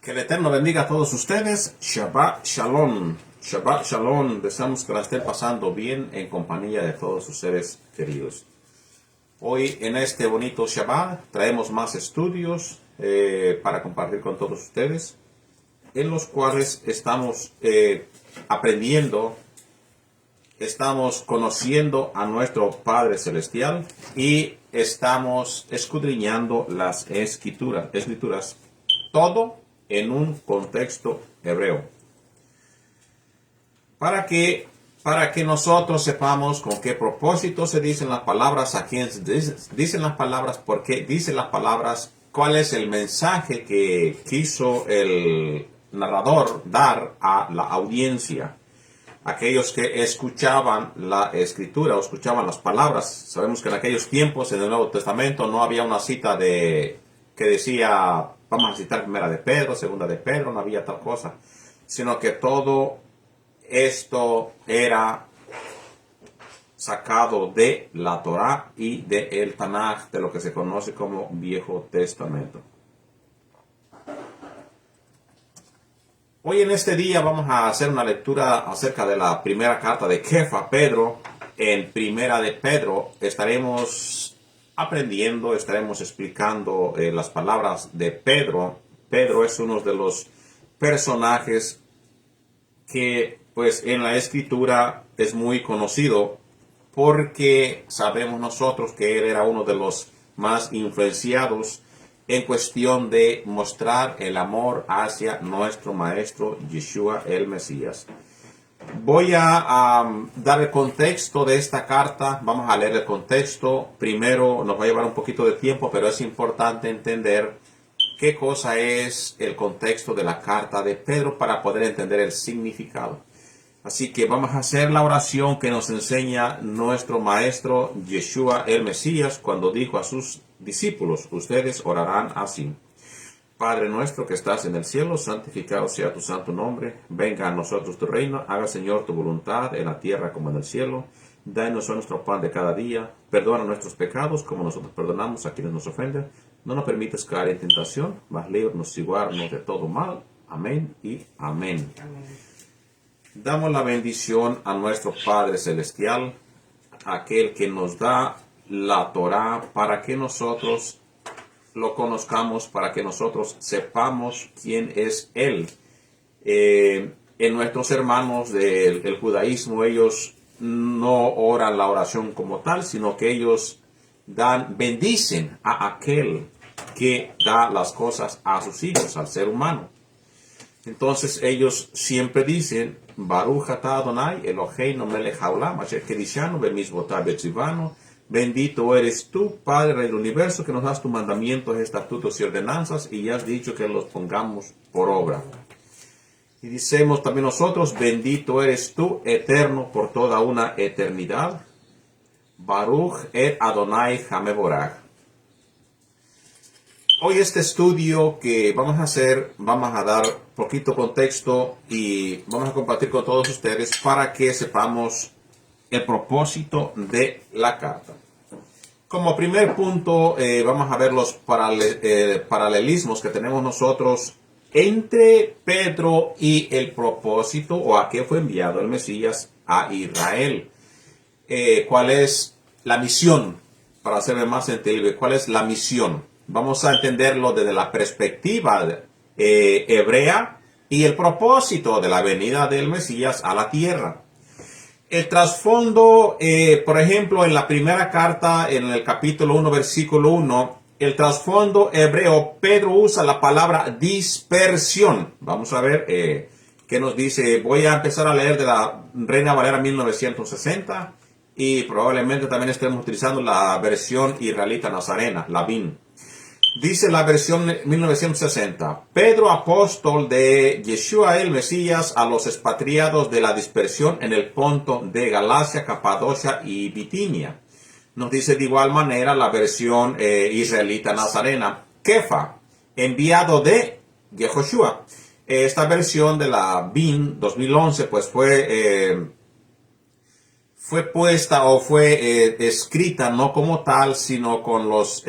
Que el Eterno bendiga a todos ustedes. Shabbat Shalom. Shabbat Shalom. Deseamos que la estén pasando bien en compañía de todos sus seres queridos. Hoy en este bonito Shabbat traemos más estudios para compartir con todos ustedes, en los cuales estamos aprendiendo, estamos conociendo a nuestro Padre Celestial y estamos escudriñando las escrituras, todo en un contexto hebreo. Para que nosotros sepamos con qué propósito se dicen las palabras, a quién dicen las palabras, por qué dicen las palabras, cuál es el mensaje que quiso el narrador dar a la audiencia. Aquellos que escuchaban la escritura o escuchaban las palabras. Sabemos que en aquellos tiempos, en el Nuevo Testamento, no había una cita que decía, vamos a citar primera de Pedro, segunda de Pedro, no había tal cosa, sino que todo esto era sacado de la Torá y de el Tanaj, de lo que se conoce como Viejo Testamento. Hoy en este día vamos a hacer una lectura acerca de la primera carta de Kefa, Pedro. En primera de Pedro estaremos aprendiendo, estaremos explicando las palabras de Pedro. Pedro es uno de los personajes que pues en la escritura es muy conocido porque sabemos nosotros que él era uno de los más influenciados en cuestión de mostrar el amor hacia nuestro Maestro Yeshua el Mesías. Voy a dar el contexto de esta carta. Vamos a leer el contexto. Primero nos va a llevar un poquito de tiempo, pero es importante entender qué cosa es el contexto de la carta de Pedro para poder entender el significado. Así que vamos a hacer la oración que nos enseña nuestro Maestro Yeshua el Mesías cuando dijo a sus discípulos, ustedes orarán así. Padre nuestro que estás en el cielo, santificado sea tu santo nombre. Venga a nosotros tu reino. Haga, Señor, tu voluntad en la tierra como en el cielo. Danos nuestro pan de cada día. Perdona nuestros pecados como nosotros perdonamos a quienes nos ofenden. No nos permitas caer en tentación, mas líbranos y guárdanos de todo mal. Amén y amén. Damos la bendición a nuestro Padre Celestial, aquel que nos da la Torá para que nosotros lo conozcamos, para que nosotros sepamos quién es Él. En nuestros hermanos del judaísmo, ellos no oran la oración como tal, sino que ellos bendicen a aquel que da las cosas a sus hijos, al ser humano. Entonces ellos siempre dicen, Baruch atah Adonai Eloheinu melech haolam asher kidishanu bemizvotav betzivanu. Bendito eres tú, Padre, Rey del Universo, que nos das tus mandamientos, estatutos y ordenanzas, y ya has dicho que los pongamos por obra. Y decimos también nosotros, bendito eres tú, eterno, por toda una eternidad. Baruch et Adonai Hameborach. Hoy este estudio que vamos a hacer, vamos a dar poquito contexto y vamos a compartir con todos ustedes para que sepamos el propósito de la carta. Como primer punto, vamos a ver los paralelismos que tenemos nosotros entre Pedro y el propósito o a qué fue enviado el Mesías a Israel. ¿Cuál es la misión? Para hacerme más entendible, ¿cuál es la misión? Vamos a entenderlo desde la perspectiva hebrea y el propósito de la venida del Mesías a la tierra. El trasfondo, por ejemplo, en la primera carta, en el capítulo 1, versículo 1, el trasfondo hebreo, Pedro usa la palabra dispersión. Vamos a ver qué nos dice. Voy a empezar a leer de la Reina Valera 1960 y probablemente también estemos utilizando la versión israelita nazarena, la BIN. Dice la versión 1960, Pedro, apóstol de Yeshua el Mesías, a los expatriados de la dispersión en el Ponto de Galacia, Capadocia y Bitinia. Nos dice de igual manera la versión israelita nazarena, Kefa, enviado de Yehoshua. Esta versión de la BIN 2011 pues fue fue puesta o fue escrita no como tal, sino con los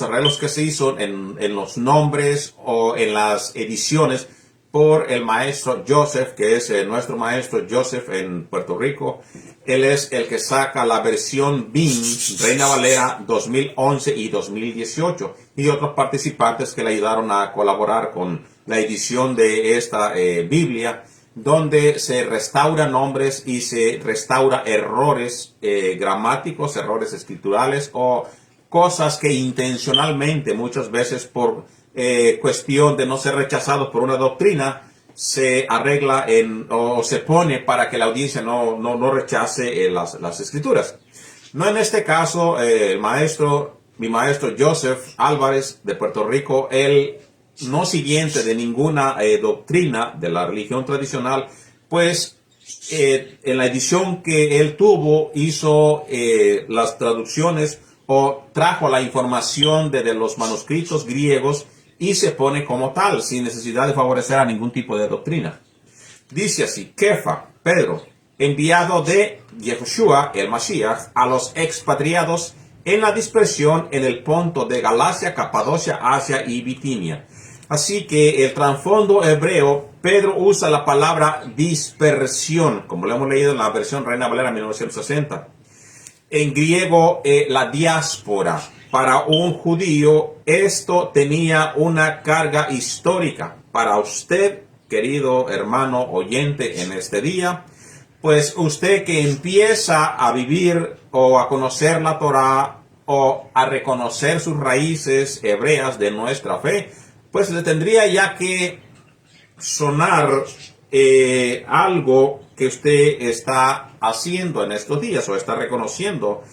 arreglos que se hizo en los nombres o en las ediciones por el maestro Joseph, que es nuestro maestro Joseph en Puerto Rico. Él es el que saca la versión BIN, Reina Valera 2011 y 2018, y otros participantes que le ayudaron a colaborar con la edición de esta Biblia, donde se restauran nombres y se restaura errores gramáticos, errores escriturales o cosas que intencionalmente, muchas veces por cuestión de no ser rechazados por una doctrina, se arregla o se pone para que la audiencia no rechace las escrituras. No en este caso, mi maestro Joseph Álvarez de Puerto Rico, él no siguiente de ninguna doctrina de la religión tradicional, pues en la edición que él tuvo hizo las traducciones o trajo la información de los manuscritos griegos y se pone como tal, sin necesidad de favorecer a ningún tipo de doctrina. Dice así: Kefa, Pedro, enviado de Yehoshua, el Mashiach, a los expatriados en la dispersión en el Ponto de Galacia, Capadocia, Asia y Bitinia. Así que el trasfondo hebreo, Pedro usa la palabra dispersión, como lo hemos leído en la versión Reina Valera 1960. En griego, la diáspora. Para un judío, esto tenía una carga histórica. Para usted, querido hermano oyente en este día, pues usted que empieza a vivir o a conocer la Torá o a reconocer sus raíces hebreas de nuestra fe, pues le tendría ya que sonar algo que usted está haciendo en estos días o está reconociendo.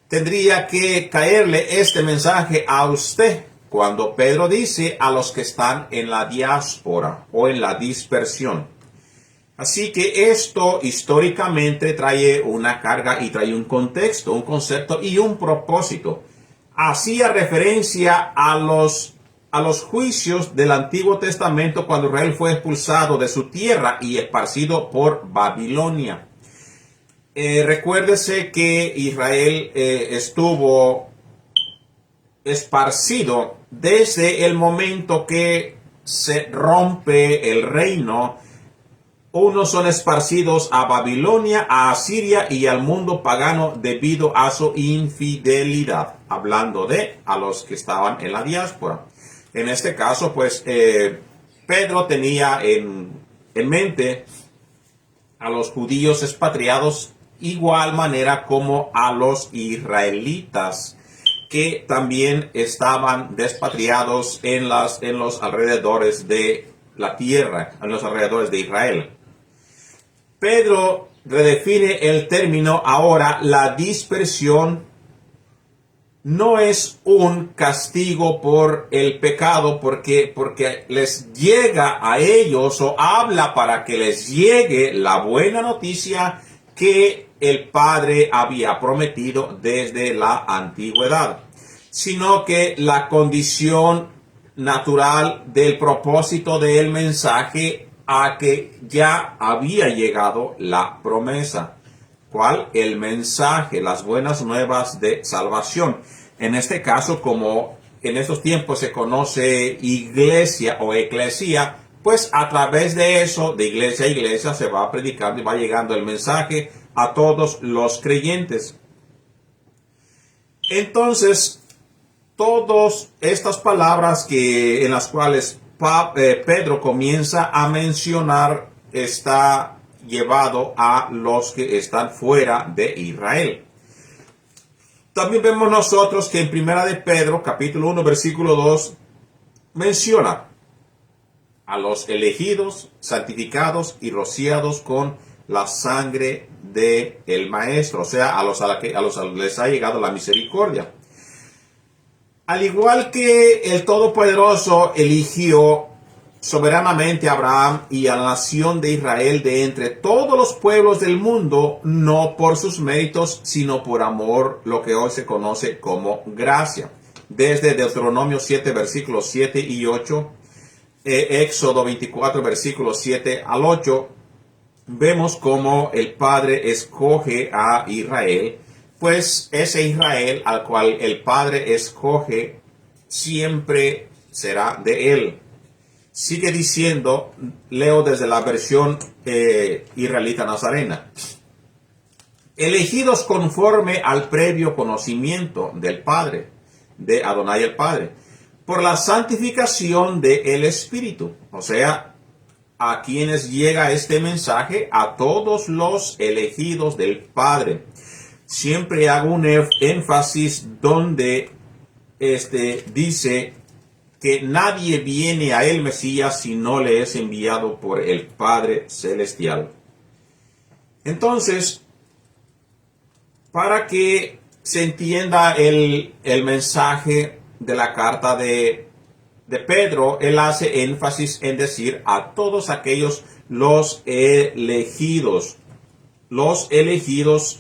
Tendría que caerle este mensaje a usted cuando Pedro dice a los que están en la diáspora o en la dispersión. Así que esto históricamente trae una carga y trae un contexto, un concepto y un propósito. Hacía referencia a los juicios del Antiguo Testamento cuando Israel fue expulsado de su tierra y esparcido por Babilonia. Recuérdese que Israel estuvo esparcido desde el momento que se rompe el reino. Unos son esparcidos a Babilonia, a Asiria y al mundo pagano debido a su infidelidad, hablando de a los que estaban en la diáspora. En este caso, pues, Pedro tenía en mente a los judíos expatriados igual manera como a los israelitas que también estaban despatriados en los alrededores de la tierra, en los alrededores de Israel. Pedro redefine el término ahora. La dispersión no es un castigo por el pecado porque les llega a ellos o habla para que les llegue la buena noticia que el Padre había prometido desde la antigüedad, sino que la condición natural del propósito del mensaje a que ya había llegado la promesa. ¿Cuál? El mensaje, las buenas nuevas de salvación. En este caso, como en estos tiempos se conoce iglesia o eclesía, pues a través de eso, de iglesia a iglesia, se va predicando y va llegando el mensaje a todos los creyentes. Entonces, todas estas palabras en las cuales Pedro comienza a mencionar está llevado a los que están fuera de Israel. También vemos nosotros que en Primera de Pedro, capítulo 1, versículo 2, menciona a los elegidos, santificados y rociados con la sangre del Maestro, o sea, a los les ha llegado la misericordia. Al igual que el Todopoderoso eligió soberanamente a Abraham y a la nación de Israel de entre todos los pueblos del mundo, no por sus méritos, sino por amor, lo que hoy se conoce como gracia. Desde Deuteronomio 7, versículos 7 y 8, Éxodo 24, versículos 7 al 8, vemos cómo el Padre escoge a Israel, pues ese Israel al cual el Padre escoge siempre será de él. Sigue diciendo, leo desde la versión israelita nazarena: elegidos conforme al previo conocimiento del Padre, de Adonai el Padre, por la santificación del Espíritu. O sea, a quienes llega este mensaje, a todos los elegidos del Padre. Siempre hago un énfasis donde dice que nadie viene a el Mesías si no le es enviado por el Padre Celestial. Entonces, para que se entienda el mensaje de la carta de Pedro, él hace énfasis en decir a todos aquellos los elegidos,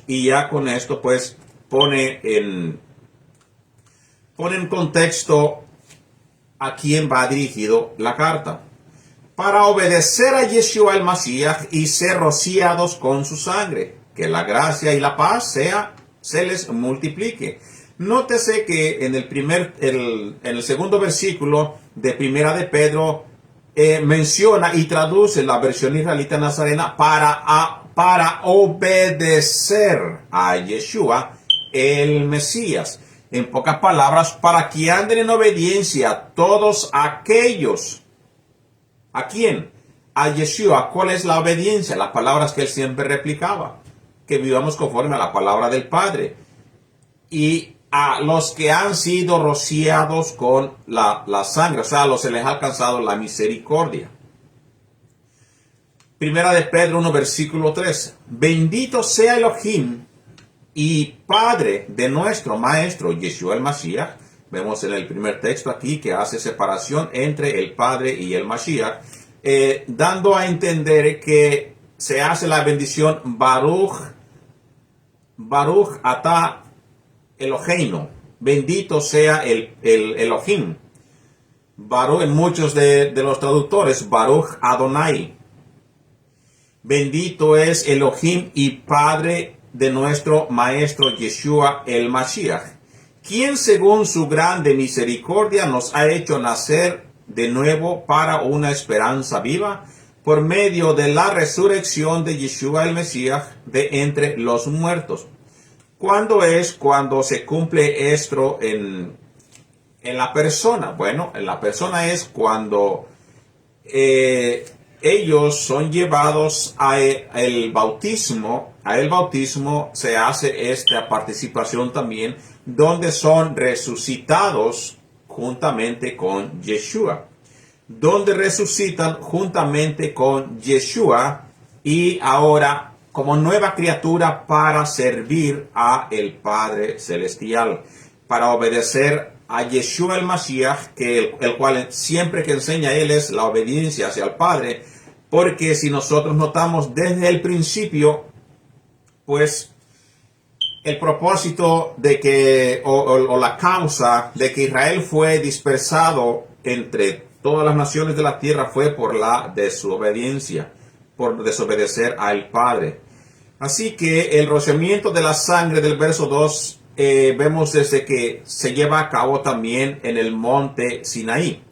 y ya con esto pues pone en contexto a quién va dirigido la carta. Para obedecer a Yeshua el Mashiach y ser rociados con su sangre, que la gracia y la paz se les multiplique. Nótese que en el segundo versículo de Primera de Pedro menciona y traduce la versión israelita nazarena para obedecer a Yeshua el Mesías. En pocas palabras, para que anden en obediencia todos aquellos. ¿A quién? A Yeshua. ¿Cuál es la obediencia? Las palabras que él siempre replicaba. Que vivamos conforme a la palabra del Padre. Y a los que han sido rociados con la sangre. O sea, a los que les ha alcanzado la misericordia. Primera de Pedro 1, versículo 3. Bendito sea Elohim y Padre de nuestro Maestro Yeshua el Mashiach. Vemos en el primer texto aquí que hace separación entre el Padre y el Mashiach, dando a entender que se hace la bendición Baruch atah Eloheinu. Bendito sea el Elohim. Baruch, en muchos de los traductores, Baruch Adonai. Bendito es Elohim y Padre de nuestro Maestro Yeshua el Mashiach, quien según su grande misericordia nos ha hecho nacer de nuevo para una esperanza viva por medio de la resurrección de Yeshua el Mesías de entre los muertos. ¿Cuándo es cuando se cumple esto en la persona? Bueno, en la persona es cuando ellos son llevados a el bautismo. A el bautismo se hace esta participación también, donde son resucitados juntamente con Yeshua. Donde resucitan juntamente con Yeshua y ahora como nueva criatura para servir a el Padre Celestial, para obedecer a Yeshua el Mashiach, el cual siempre que enseña él es la obediencia hacia el Padre, porque si nosotros notamos desde el principio, pues el propósito de que, o la causa de que Israel fue dispersado entre todas las naciones de la tierra fue por la desobediencia, por desobedecer al Padre. Así que el rociamiento de la sangre del verso 2 vemos desde que se lleva a cabo también en el monte Sinaí.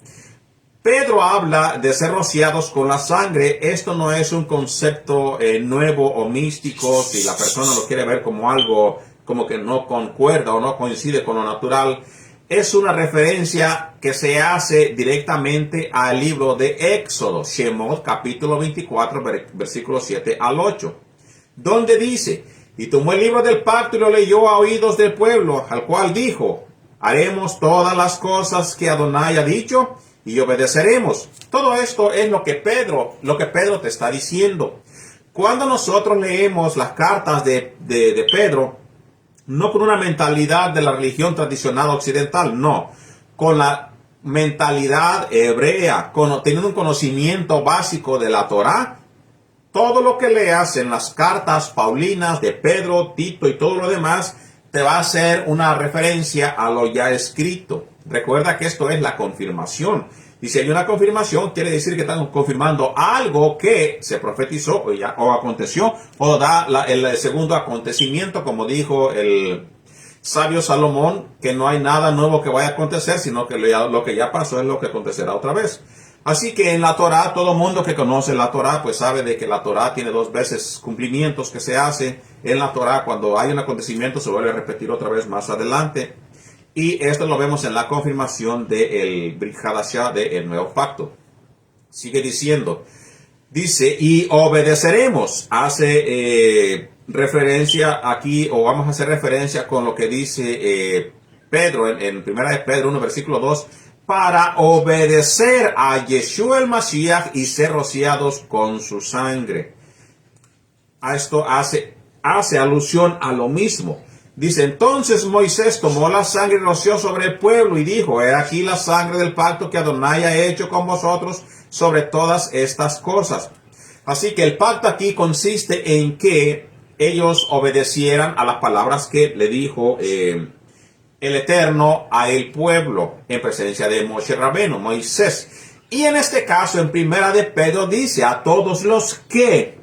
Pedro habla de ser rociados con la sangre. Esto no es un concepto nuevo o místico, si la persona lo quiere ver como algo como que no concuerda o no coincide con lo natural. Es una referencia que se hace directamente al libro de Éxodo, Shemot, capítulo 24, versículos 7 al 8, donde dice: y tomó el libro del pacto y lo leyó a oídos del pueblo, al cual dijo: haremos todas las cosas que Adonai ha dicho y obedeceremos. Todo esto es lo que Pedro te está diciendo. Cuando nosotros leemos las cartas de Pedro, no con una mentalidad de la religión tradicional occidental, no, con la mentalidad hebrea, teniendo un conocimiento básico de la Torá, todo lo que leas en las cartas paulinas de Pedro, Tito y todo lo demás, te va a hacer una referencia a lo ya escrito. Recuerda que esto es la confirmación. Y si hay una confirmación, quiere decir que están confirmando algo que se profetizó o aconteció, o da el segundo acontecimiento, como dijo el sabio Salomón, que no hay nada nuevo que vaya a acontecer, sino que lo que ya pasó es lo que acontecerá otra vez. Así que en la Torá, todo mundo que conoce la Torá, pues sabe de que la Torá tiene 2 veces cumplimientos que se hace en la Torá. Cuando hay un acontecimiento, se vuelve a repetir otra vez más adelante. Y esto lo vemos en la confirmación del Brit Hadashah, del Nuevo Pacto. Sigue diciendo, dice, y obedeceremos. Hace referencia aquí, o vamos a hacer referencia con lo que dice Pedro, en 1 de Pedro 1, versículo 2, para obedecer a Yeshua el Mashiach y ser rociados con su sangre. A esto hace alusión a lo mismo. Dice, entonces Moisés tomó la sangre y roció sobre el pueblo y dijo, he aquí la sangre del pacto que Adonai ha hecho con vosotros sobre todas estas cosas. Así que el pacto aquí consiste en que ellos obedecieran a las palabras que le dijo el Eterno a el pueblo en presencia de Moshe Rabbeinu, Moisés. Y en este caso, en 1 de Pedro dice, a todos los que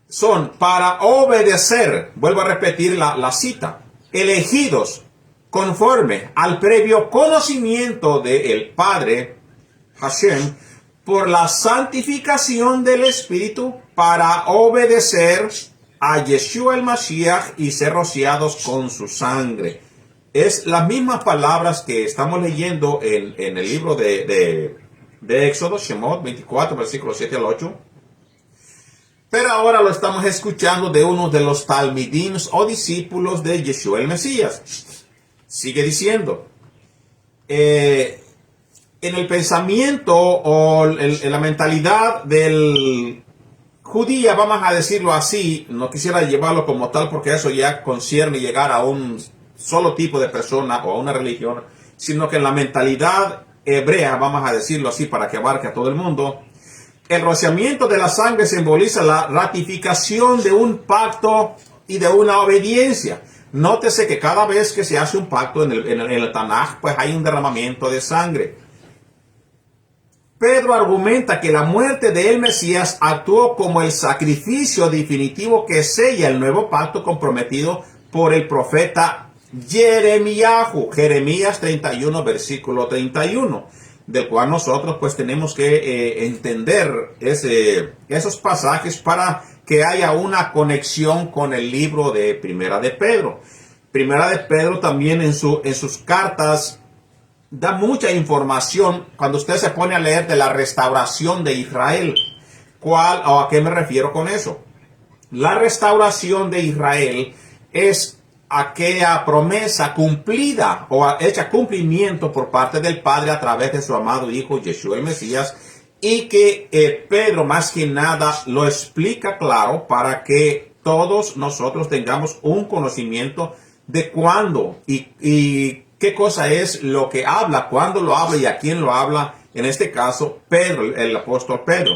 son para obedecer, vuelvo a repetir la cita, elegidos conforme al previo conocimiento del Padre Hashem por la santificación del Espíritu para obedecer a Yeshua el Mashiach y ser rociados con su sangre. Es las mismas palabras que estamos leyendo en el libro de Éxodo, Shemot 24, versículos 7 al 8. Pero ahora lo estamos escuchando de uno de los talmidim o discípulos de Yeshua el Mesías. Sigue diciendo, en el pensamiento o en la mentalidad del judía, vamos a decirlo así, no quisiera llevarlo como tal porque eso ya concierne llegar a un solo tipo de persona o a una religión, sino que en la mentalidad hebrea, vamos a decirlo así para que abarque a todo el mundo, el rociamiento de la sangre simboliza la ratificación de un pacto y de una obediencia. Nótese que cada vez que se hace un pacto en el Tanaj, pues hay un derramamiento de sangre. Pedro argumenta que la muerte de el Mesías actuó como el sacrificio definitivo que sella el nuevo pacto comprometido por el profeta Jeremías 31, versículo 31, del cual nosotros pues tenemos que entender esos pasajes para que haya una conexión con el libro de Primera de Pedro. Primera de Pedro también en sus cartas da mucha información cuando usted se pone a leer de la restauración de Israel. ¿A qué me refiero con eso? La restauración de Israel es aquella promesa cumplida o hecha cumplimiento por parte del Padre a través de su amado Hijo Yeshua el Mesías, y que Pedro más que nada lo explica claro para que todos nosotros tengamos un conocimiento de cuándo y qué cosa es lo que habla, cuándo lo habla y a quién lo habla, en este caso Pedro, el apóstol Pedro.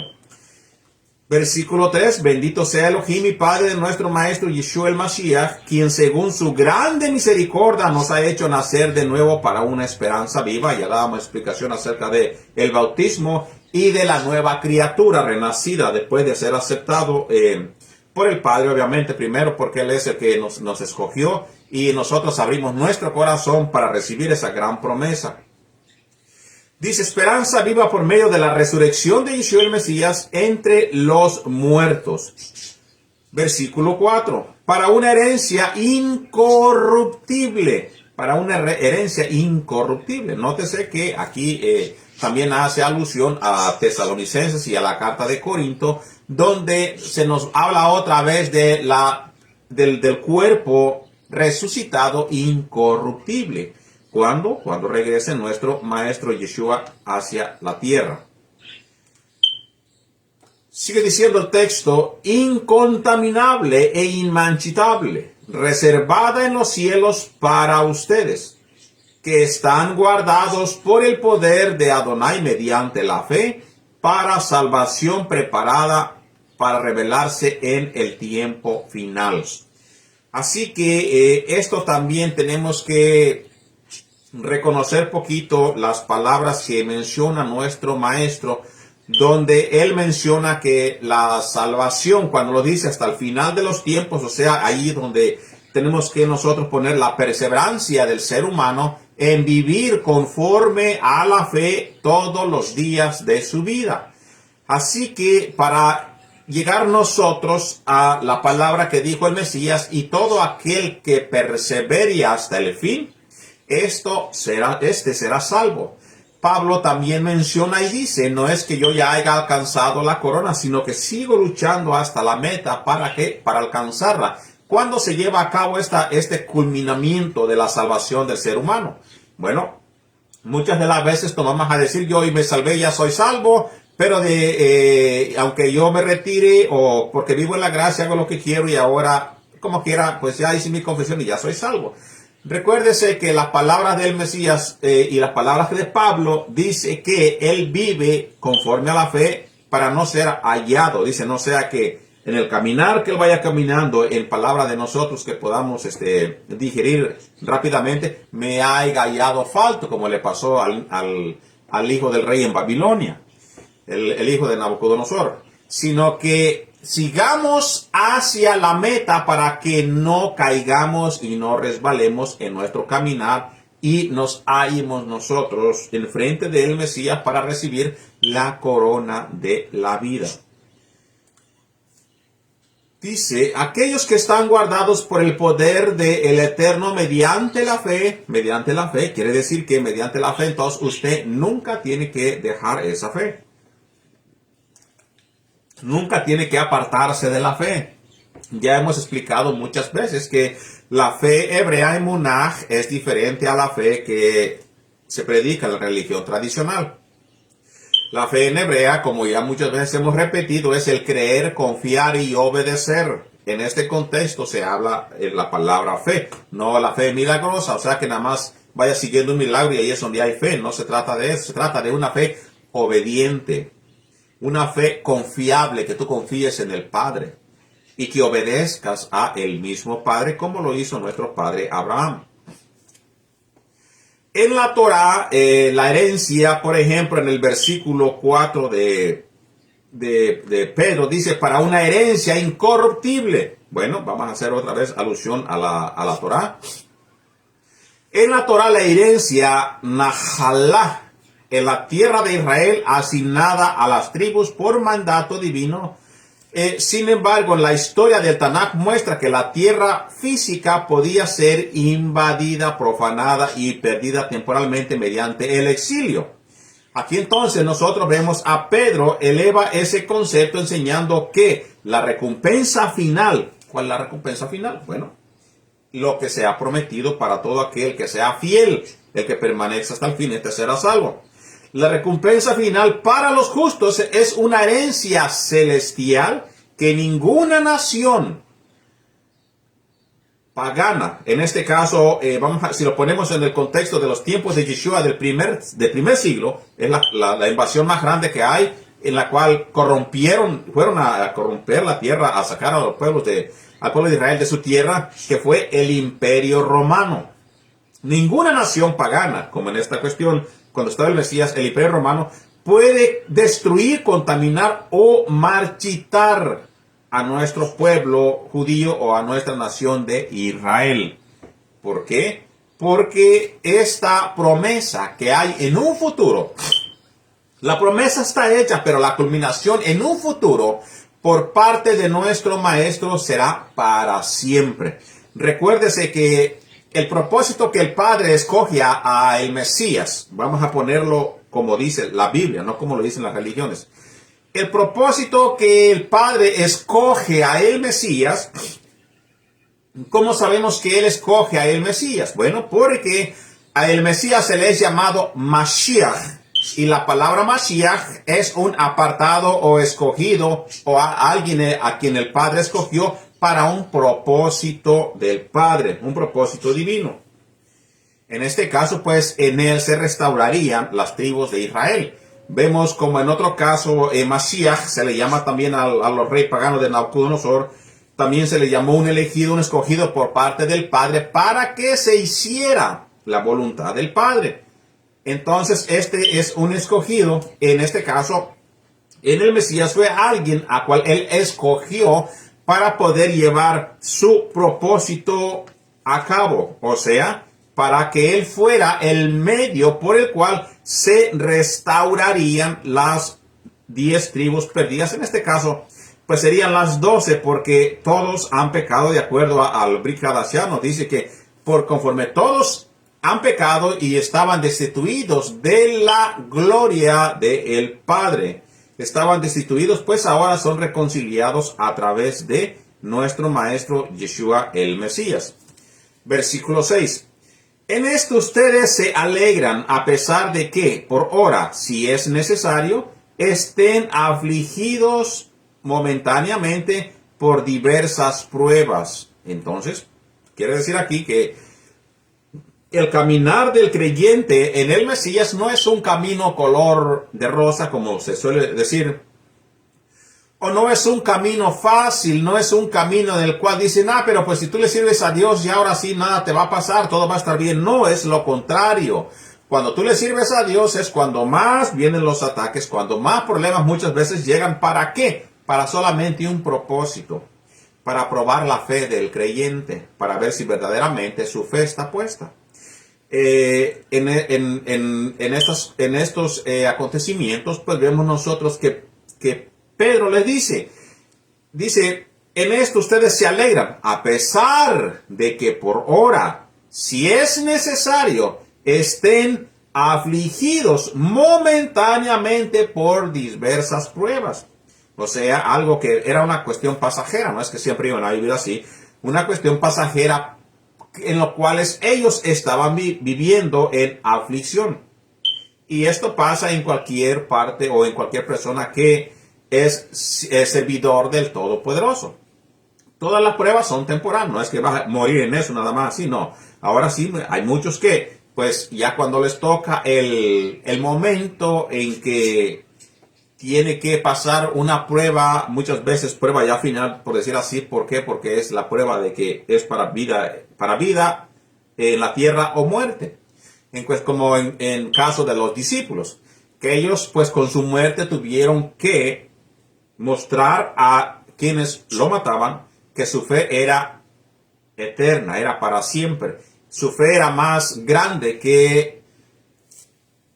Versículo 3, bendito sea Elohim y Padre de nuestro Maestro Yeshua el Mashiach, quien según su grande misericordia nos ha hecho nacer de nuevo para una esperanza viva. Ya dábamos explicación acerca de el bautismo y de la nueva criatura renacida después de ser aceptado por el Padre, obviamente, primero porque Él es el que nos escogió y nosotros abrimos nuestro corazón para recibir esa gran promesa. Dice, esperanza viva por medio de la resurrección de Yeshua el Mesías entre los muertos. Versículo 4. Para una herencia incorruptible. Para una herencia incorruptible. Nótese que aquí también hace alusión a Tesalonicenses y a la carta de Corinto, donde se nos habla otra vez del cuerpo resucitado incorruptible. ¿Cuándo? Cuando regrese nuestro Maestro Yeshua hacia la tierra. Sigue diciendo el texto, incontaminable e inmanchable, reservada en los cielos para ustedes, que están guardados por el poder de Adonai mediante la fe, para salvación preparada para revelarse en el tiempo final. Así que esto también tenemos que reconocer poquito las palabras que menciona nuestro maestro, donde él menciona que la salvación, cuando lo dice hasta el final de los tiempos, o sea, ahí donde tenemos que nosotros poner la perseverancia del ser humano en vivir conforme a la fe todos los días de su vida. Así que para llegar nosotros a la palabra que dijo el Mesías, y todo aquel que persevere hasta el fin, este será salvo. Pablo también menciona y dice, no es que yo ya haya alcanzado la corona, sino que sigo luchando hasta la meta. ¿Para qué? Para alcanzarla. ¿Cuándo se lleva a cabo este culminamiento de la salvación del ser humano? Bueno, muchas de las veces tomamos a decir, yo hoy me salvé, ya soy salvo, pero aunque yo me retire o porque vivo en la gracia, hago lo que quiero y ahora, como quiera, pues ya hice mi confesión y ya soy salvo. Recuérdese que las palabras del Mesías y las palabras de Pablo dice que él vive conforme a la fe para no ser hallado. Dice, no sea que en el caminar que él vaya caminando, en palabra de nosotros que podamos digerir rápidamente, me haya hallado falto, como le pasó al hijo del rey en Babilonia, el hijo de Nabucodonosor, sino que sigamos hacia la meta para que no caigamos y no resbalemos en nuestro caminar y nos hallemos nosotros en frente del Mesías para recibir la corona de la vida. Dice, aquellos que están guardados por el poder del Eterno mediante la fe, quiere decir que mediante la fe, entonces usted nunca tiene que dejar esa fe. Nunca tiene que apartarse de la fe. Ya hemos explicado muchas veces que la fe hebrea en Munaj es diferente a la fe que se predica en la religión tradicional. La fe en hebrea, como ya muchas veces hemos repetido, es el creer, confiar y obedecer. En este contexto se habla la palabra fe, no la fe milagrosa, o sea que nada más vaya siguiendo un milagro y ahí es donde hay fe. No se trata de eso, se trata de una fe obediente. Una fe confiable, que tú confíes en el Padre y que obedezcas a el mismo Padre como lo hizo nuestro padre Abraham. En la Torá, la herencia, por ejemplo, en el versículo 4 de Pedro, dice, para una herencia incorruptible. Bueno, vamos a hacer otra vez alusión a la Torá. En la Torá, la herencia Nahalá, en la tierra de Israel, asignada a las tribus por mandato divino. Sin embargo, la historia del Tanaj muestra que la tierra física podía ser invadida, profanada y perdida temporalmente mediante el exilio. Aquí entonces nosotros vemos a Pedro eleva ese concepto enseñando que la recompensa final, ¿cuál es la recompensa final? Bueno, lo que se ha prometido para todo aquel que sea fiel, el que permanezca hasta el fin, este será salvo. La recompensa final para los justos es una herencia celestial que ninguna nación pagana, en este caso, si lo ponemos en el contexto de los tiempos de Yeshua del primer siglo, es la invasión más grande que hay, en la cual fueron a corromper la tierra, a sacar a los al pueblo de Israel de su tierra, que fue el Imperio Romano. Ninguna nación pagana, como en esta cuestión, cuando estaba el Mesías, el Imperio Romano, puede destruir, contaminar o marchitar a nuestro pueblo judío o a nuestra nación de Israel. ¿Por qué? Porque esta promesa que hay en un futuro, la promesa está hecha, pero la culminación en un futuro por parte de nuestro Maestro será para siempre. Recuérdese que el propósito que el Padre escoge a el Mesías, vamos a ponerlo como dice la Biblia, no como lo dicen las religiones. El propósito que el Padre escoge a el Mesías, ¿cómo sabemos que Él escoge a el Mesías? Bueno, porque a el Mesías se le es llamado Mashiach. Y la palabra Mashiach es un apartado o escogido o a alguien a quien el Padre escogió para un propósito del Padre, un propósito divino. En este caso, pues, en él se restaurarían las tribus de Israel. Vemos como en otro caso, Mashiach se le llama también a los reyes paganos de Nabucodonosor, También se le llamó un elegido, un escogido por parte del Padre para que se hiciera la voluntad del Padre. Entonces, este es un escogido. En este caso, en el Mesías fue alguien a cual él escogió para poder llevar su propósito a cabo. O sea, para que él fuera el medio por el cual se restaurarían las 10 tribus perdidas. En este caso, pues serían las 12, porque todos han pecado, de acuerdo al Brit Hadashah. Nos dice que por conforme todos han pecado y estaban destituidos de la gloria del Padre. Estaban destituidos, pues ahora son reconciliados a través de nuestro Maestro Yeshua el Mesías. Versículo 6. En esto ustedes se alegran, a pesar de que, por hora, si es necesario, estén afligidos momentáneamente por diversas pruebas. Entonces, quiere decir aquí que el caminar del creyente en el Mesías no es un camino color de rosa, como se suele decir, o no es un camino fácil, no es un camino del cual dicen, pero pues si tú le sirves a Dios y ahora sí nada te va a pasar, todo va a estar bien. No, es lo contrario. Cuando tú le sirves a Dios es cuando más vienen los ataques, cuando más problemas muchas veces llegan. ¿Para qué? Para solamente un propósito, para probar la fe del creyente, para ver si verdaderamente su fe está puesta. En estos acontecimientos, pues vemos nosotros que Pedro les dice, en esto ustedes se alegran, a pesar de que por hora, si es necesario, estén afligidos momentáneamente por diversas pruebas. O sea, algo que era una cuestión pasajera, no es que siempre iban a vivir así, una cuestión pasajera en lo cuales ellos estaban viviendo en aflicción. Y esto pasa en cualquier parte o en cualquier persona que es servidor del Todopoderoso. Todas las pruebas son temporales, no es que va a morir en eso nada más, así no. Ahora sí, hay muchos que, pues ya cuando les toca el momento en que tiene que pasar una prueba, muchas veces prueba ya final, por decir así. ¿Por qué? Porque es la prueba de que es para vida en la tierra o muerte. Como en caso de los discípulos, que ellos pues con su muerte tuvieron que mostrar a quienes lo mataban que su fe era eterna, era para siempre. Su fe era más grande que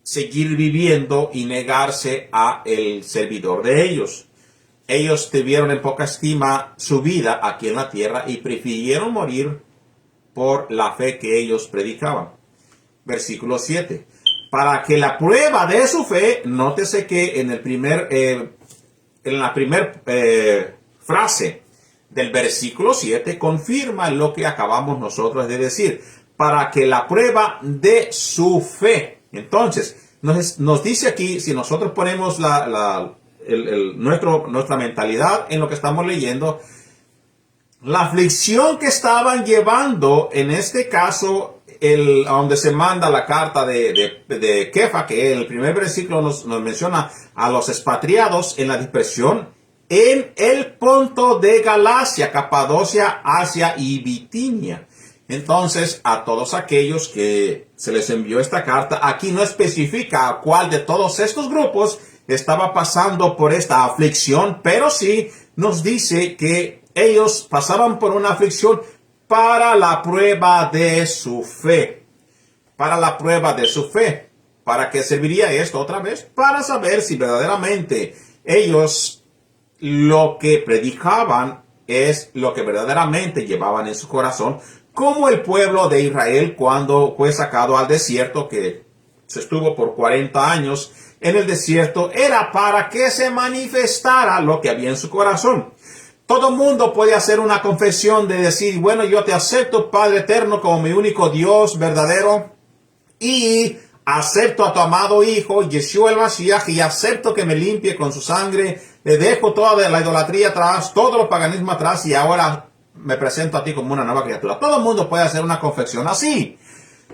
seguir viviendo y negarse a el servidor de ellos. Ellos tuvieron en poca estima su vida aquí en la tierra y prefirieron morir por la fe que ellos predicaban. Versículo 7. Para que la prueba de su fe, nótese que en la primera frase del versículo 7 confirma lo que acabamos nosotros de decir. Para que la prueba de su fe. Entonces, nos dice aquí, si nosotros ponemos nuestra mentalidad en lo que estamos leyendo, la aflicción que estaban llevando, en este caso, a donde se manda la carta de Kefa, que en el primer versículo nos menciona a los expatriados en la dispersión, en el Ponto de Galacia, Capadocia, Asia y Bitinia. Entonces, a todos aquellos que se les envió esta carta, aquí no especifica a cuál de todos estos grupos estaba pasando por esta aflicción, pero sí nos dice que ellos pasaban por una aflicción para la prueba de su fe. Para la prueba de su fe. ¿Para qué serviría esto otra vez? Para saber si verdaderamente ellos lo que predicaban es lo que verdaderamente llevaban en su corazón, como el pueblo de Israel cuando fue sacado al desierto, que se estuvo por 40 años en el desierto, era para que se manifestara lo que había en su corazón. Todo mundo puede hacer una confesión de decir, bueno, yo te acepto, Padre eterno, como mi único Dios verdadero, y acepto a tu amado Hijo, Yeshua el Mashiach, y acepto que me limpie con su sangre, le dejo toda la idolatría atrás, todo el paganismo atrás, y ahora me presento a ti como una nueva criatura. Todo el mundo puede hacer una confesión así.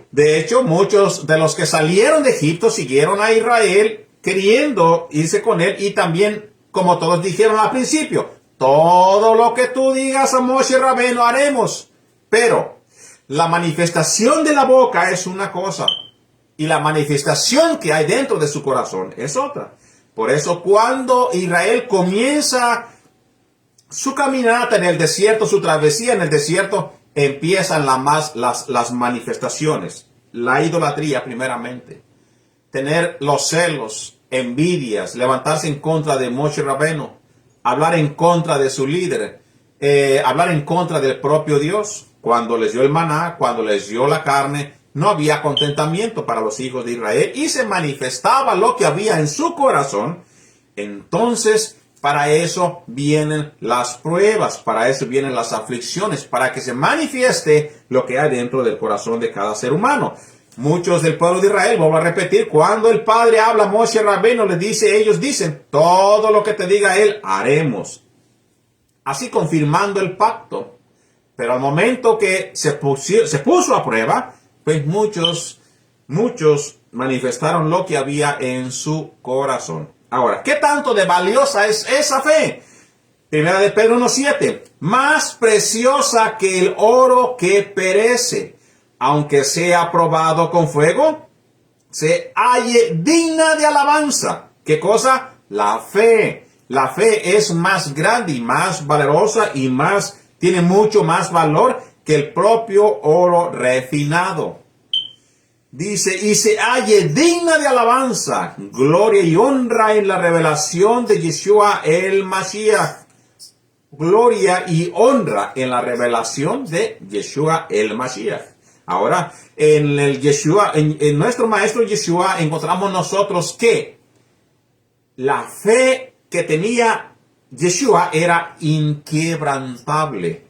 De hecho, muchos de los que salieron de Egipto siguieron a Israel queriendo irse con él, y también, como todos dijeron al principio, todo lo que tú digas a Moshe Rabbeinu haremos. Pero la manifestación de la boca es una cosa y la manifestación que hay dentro de su corazón es otra. Por eso cuando Israel comienza su caminata en el desierto, su travesía en el desierto, empiezan las manifestaciones. La idolatría primeramente. Tener los celos, envidias, levantarse en contra de Moshe Rabbeinu, hablar en contra de su líder, hablar en contra del propio Dios. Cuando les dio el maná, cuando les dio la carne, no había contentamiento para los hijos de Israel y se manifestaba lo que había en su corazón. Entonces, para eso vienen las pruebas, para eso vienen las aflicciones, para que se manifieste lo que hay dentro del corazón de cada ser humano. Muchos del pueblo de Israel, vuelvo a repetir, cuando el Padre habla a Moshe Rabbeinu, les dice, ellos dicen, todo lo que te diga él, haremos. Así confirmando el pacto. Pero al momento que se puso a prueba, pues muchos manifestaron lo que había en su corazón. Ahora, ¿qué tanto de valiosa es esa fe? Primera de Pedro 1:7. Más preciosa que el oro que perece, aunque sea probado con fuego, se halle digna de alabanza. ¿Qué cosa? La fe. La fe es más grande y más valerosa y tiene mucho más valor que el propio oro refinado. Dice, y se halle digna de alabanza, gloria y honra en la revelación de Yeshua el Mashiach. Gloria y honra en la revelación de Yeshua el Mashiach. Ahora, en nuestro maestro Yeshua encontramos nosotros que la fe que tenía Yeshua era inquebrantable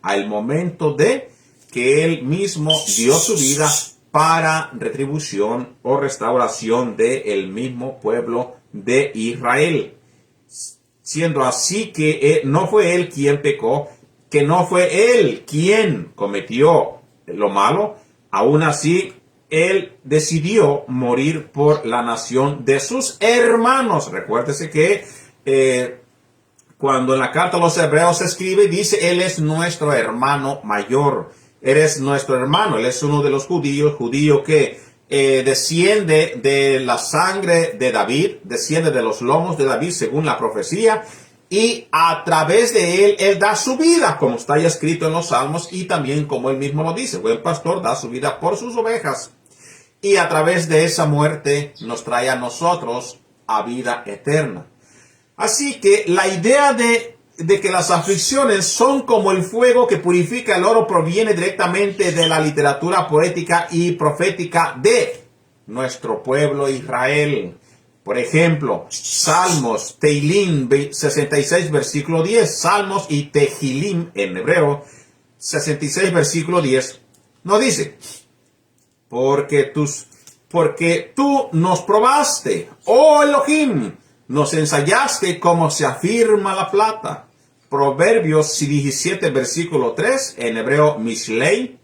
al momento de que él mismo dio su vida para retribución o restauración del mismo pueblo de Israel. Siendo así que no fue él quien pecó, que no fue él quien cometió lo malo, aún así él decidió morir por la nación de sus hermanos. Recuérdese que cuando en la carta a los Hebreos se escribe, dice, él es nuestro hermano mayor. Eres nuestro hermano, él es uno de los judío que desciende de la sangre de David, desciende de los lomos de David según la profecía, y a través de él da su vida, como está ya escrito en los Salmos, y también como él mismo lo dice, buen pastor da su vida por sus ovejas, y a través de esa muerte nos trae a nosotros a vida eterna. Así que la idea de que las aflicciones son como el fuego que purifica el oro proviene directamente de la literatura poética y profética de nuestro pueblo Israel. Por ejemplo, Salmos, Teilim 66, versículo 10, Salmos y Tehilim en hebreo, 66, versículo 10, nos dice, porque tú nos probaste, oh Elohim, nos ensayaste como se afirma la plata. Proverbios 17, versículo 3, en hebreo Mishlei.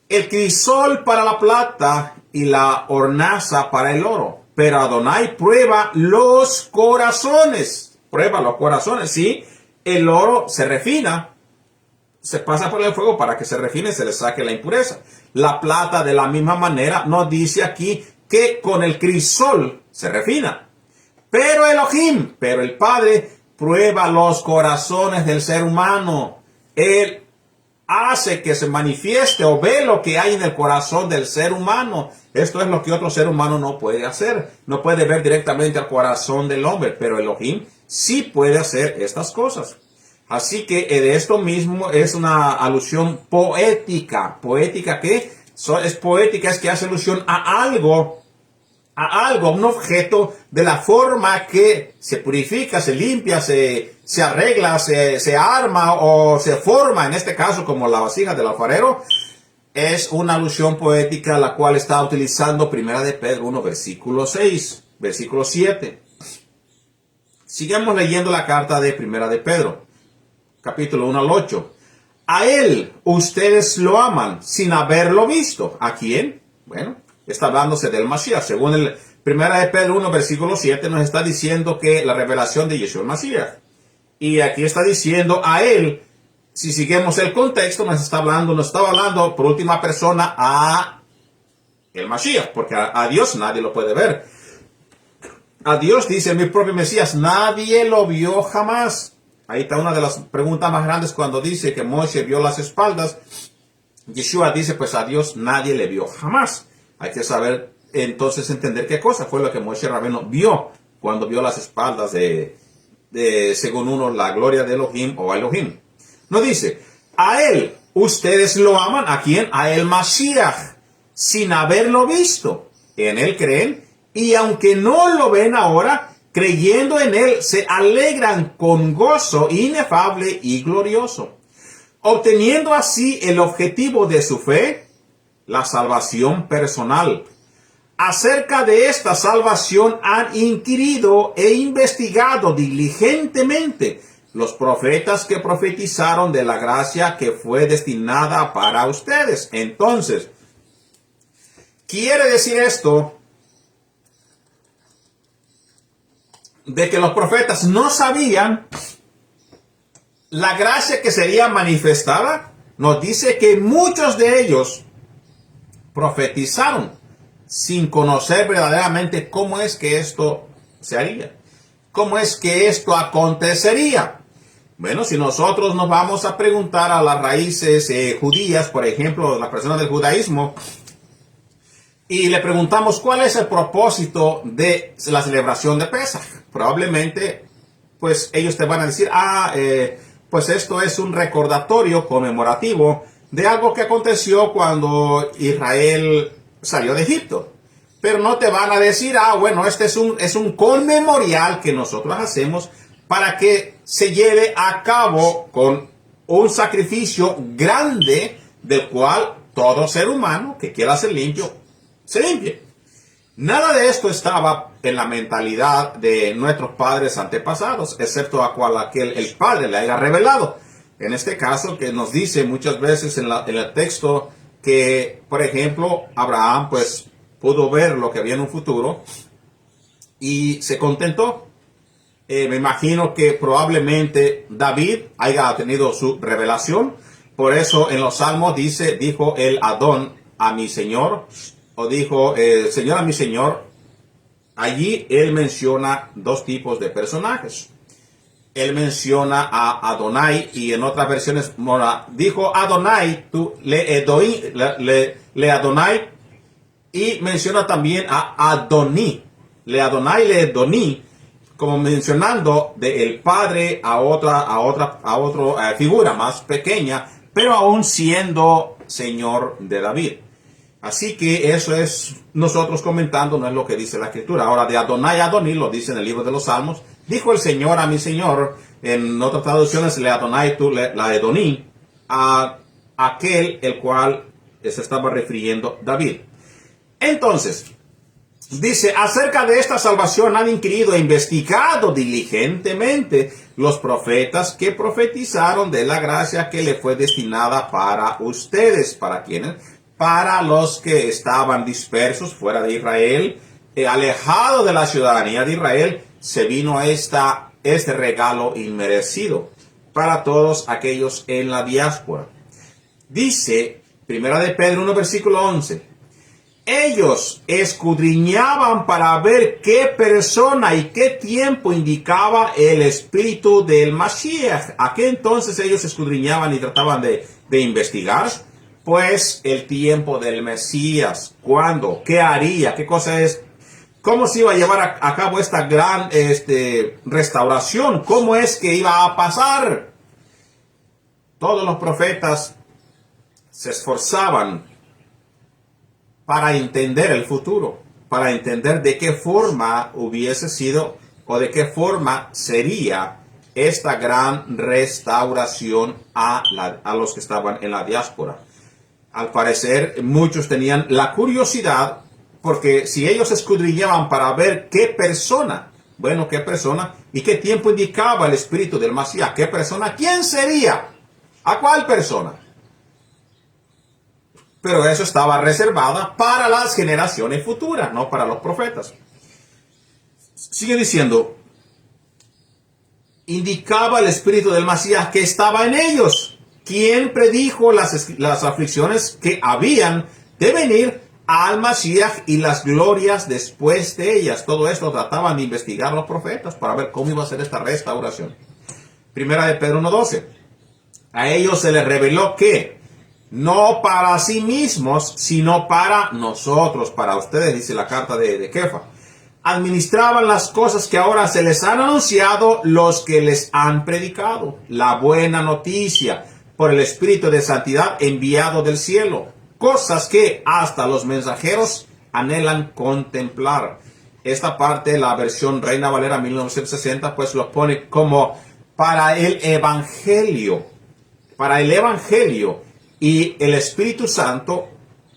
El crisol para la plata y la hornaza para el oro. Pero Adonai prueba los corazones. Prueba los corazones, sí. El oro se refina. Se pasa por el fuego para que se refine y se le saque la impureza. La plata de la misma manera nos dice aquí que con el crisol se refina. Pero Elohim, pero el Padre, prueba los corazones del ser humano. Él hace que se manifieste o ve lo que hay en el corazón del ser humano. Esto es lo que otro ser humano no puede hacer. No puede ver directamente al corazón del hombre, pero Elohim sí puede hacer estas cosas. Así que de esto mismo es una alusión poética. ¿Poética qué? Es poética, es que hace alusión a algo, un objeto, de la forma que se purifica, se limpia, se arregla, se arma o se forma, en este caso como la vasija del alfarero. Es una alusión poética la cual está utilizando Primera de Pedro 1, versículo 6, versículo 7. Sigamos leyendo la carta de Primera de Pedro, capítulo 1 al 8. A él ustedes lo aman sin haberlo visto. ¿A quién? Bueno, está hablándose del Mashiach. Según Primera de Pedro 1, versículo 7, nos está diciendo que la revelación de Yeshua el Mashiach. Y aquí está diciendo a él, si seguimos el contexto, nos estaba hablando por última persona a el Mashiach, porque a Dios nadie lo puede ver. A Dios, dice mi propio Mesías, nadie lo vio jamás. Ahí está una de las preguntas más grandes cuando dice que Moshe vio las espaldas. Yeshua dice, pues a Dios nadie le vio jamás. Hay que saber, entonces, entender qué cosa fue lo que Moshe Rabbeinu vio cuando vio las espaldas de según uno, la gloria de Elohim o Elohim. No dice, a él, ustedes lo aman, ¿a quién? A el Mashiach, sin haberlo visto. En él creen, y aunque no lo ven ahora, creyendo en él, se alegran con gozo inefable y glorioso, obteniendo así el objetivo de su fe, la salvación personal. Acerca de esta salvación han inquirido e investigado diligentemente los profetas que profetizaron de la gracia que fue destinada para ustedes. Entonces, quiere decir esto de que los profetas no sabían la gracia que sería manifestada. Nos dice que muchos de ellos profetizaron sin conocer verdaderamente cómo es que esto se haría, cómo es que esto acontecería. Bueno, si nosotros nos vamos a preguntar a las raíces judías, por ejemplo, las personas del judaísmo, y le preguntamos cuál es el propósito de la celebración de Pesaj, probablemente, pues ellos te van a decir, pues esto es un recordatorio conmemorativo de algo que aconteció cuando Israel salió de Egipto. Pero no te van a decir, bueno, este es un conmemorial que nosotros hacemos para que se lleve a cabo con un sacrificio grande del cual todo ser humano que quiera ser limpio, se limpie. Nada de esto estaba en la mentalidad de nuestros padres antepasados, excepto a aquel el Padre le haya revelado. En este caso, que nos dice muchas veces en el texto que, por ejemplo, Abraham pues pudo ver lo que había en un futuro y se contentó. Me imagino que probablemente David haya tenido su revelación. Por eso en los Salmos dijo el Adón a mi Señor, o dijo Señor a mi Señor. Allí él menciona dos tipos de personajes. Él menciona a Adonai y en otras versiones dijo Adonai, le Adonai, y menciona también a Adoní, le Adonai, le Adoní, como mencionando del Padre a otra figura más pequeña, pero aún siendo Señor de David. Así que eso es nosotros comentando, no es lo que dice la Escritura. Ahora, de Adonai a Adoní, lo dice en el libro de los Salmos. Dijo el Señor a mi Señor, en otras traducciones, le Adonai, la Adoní, a aquel el cual se estaba refiriendo David. Entonces, dice, acerca de esta salvación han inquirido e investigado diligentemente los profetas que profetizaron de la gracia que le fue destinada para ustedes. ¿Para quiénes? Para los que estaban dispersos fuera de Israel, alejados de la ciudadanía de Israel, se vino este regalo inmerecido para todos aquellos en la diáspora. Dice, 1 de Pedro 1, versículo 11, ellos escudriñaban para ver qué persona y qué tiempo indicaba el espíritu del Mashiach. ¿A qué entonces ellos escudriñaban y trataban de investigar? Pues el tiempo del Mesías. ¿Cuándo? ¿Qué haría? ¿Qué cosa es? ¿Cómo se iba a llevar a cabo esta gran restauración? ¿Cómo es que iba a pasar? Todos los profetas se esforzaban para entender el futuro, para entender de qué forma hubiese sido o de qué forma sería esta gran restauración a los que estaban en la diáspora. Al parecer, muchos tenían la curiosidad, porque si ellos escudriñaban para ver qué persona, y qué tiempo indicaba el espíritu del Mashiach, qué persona, quién sería, a cuál persona. Pero eso estaba reservada para las generaciones futuras, no para los profetas. Sigue diciendo, indicaba el espíritu del Mesías que estaba en ellos, quien predijo las aflicciones que habían de venir al Mesías y las glorias después de ellas. Todo esto trataban de investigar los profetas para ver cómo iba a ser esta restauración. Primera de Pedro 1:12. A ellos se les reveló que no para sí mismos, sino para nosotros, para ustedes, dice la carta de Kefa, administraban las cosas que ahora se les han anunciado los que les han predicado, la buena noticia por el Espíritu de Santidad enviado del cielo, cosas que hasta los mensajeros anhelan contemplar. Esta parte, la versión Reina Valera 1960, pues lo pone como para el Evangelio y el Espíritu Santo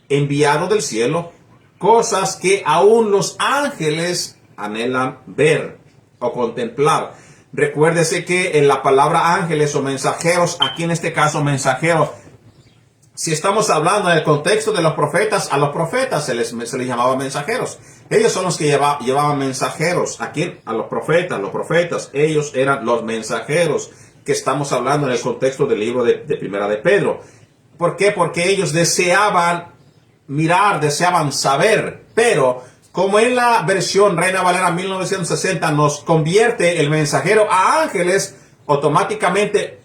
enviado del cielo, cosas que aún los ángeles anhelan ver o contemplar. Recuérdese que en la palabra ángeles o mensajeros, aquí en este caso mensajeros, si estamos hablando en el contexto de los profetas, a los profetas se les llamaba mensajeros. Ellos son los que llevaban mensajeros. Aquí a los profetas, ellos eran los mensajeros que estamos hablando en el contexto del libro de Primera de Pedro. ¿Por qué? Porque ellos deseaban mirar, deseaban saber, pero como en la versión Reina Valera 1960 nos convierte el mensajero a ángeles, automáticamente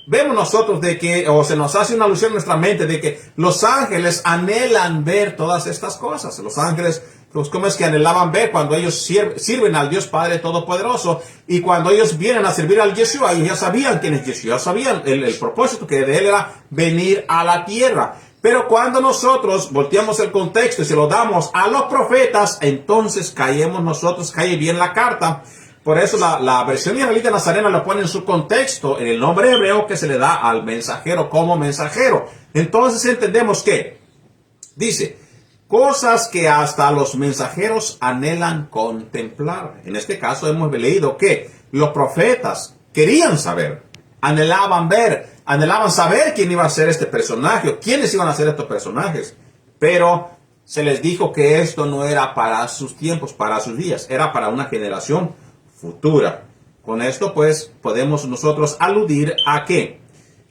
vemos nosotros de que, o se nos hace una alusión en nuestra mente de que los ángeles anhelan ver todas estas cosas. Los ángeles, pues, ¿cómo es que anhelaban ver cuando ellos sirven al Dios Padre Todopoderoso? Y cuando ellos vienen a servir al Yeshua, ellos ya sabían quién es Yeshua, sabían el propósito que de él era venir a la tierra. Pero cuando nosotros volteamos el contexto y se lo damos a los profetas, entonces cae bien la carta. Por eso la versión israelita nazarena lo pone en su contexto, en el nombre hebreo que se le da al mensajero como mensajero. Entonces entendemos que dice, cosas que hasta los mensajeros anhelan contemplar. En este caso hemos leído que los profetas querían saber, anhelaban ver, anhelaban saber quién iba a ser este personaje, o quiénes iban a ser estos personajes. Pero se les dijo que esto no era para sus tiempos, para sus días, era para una generación futura. Con esto pues podemos nosotros aludir a que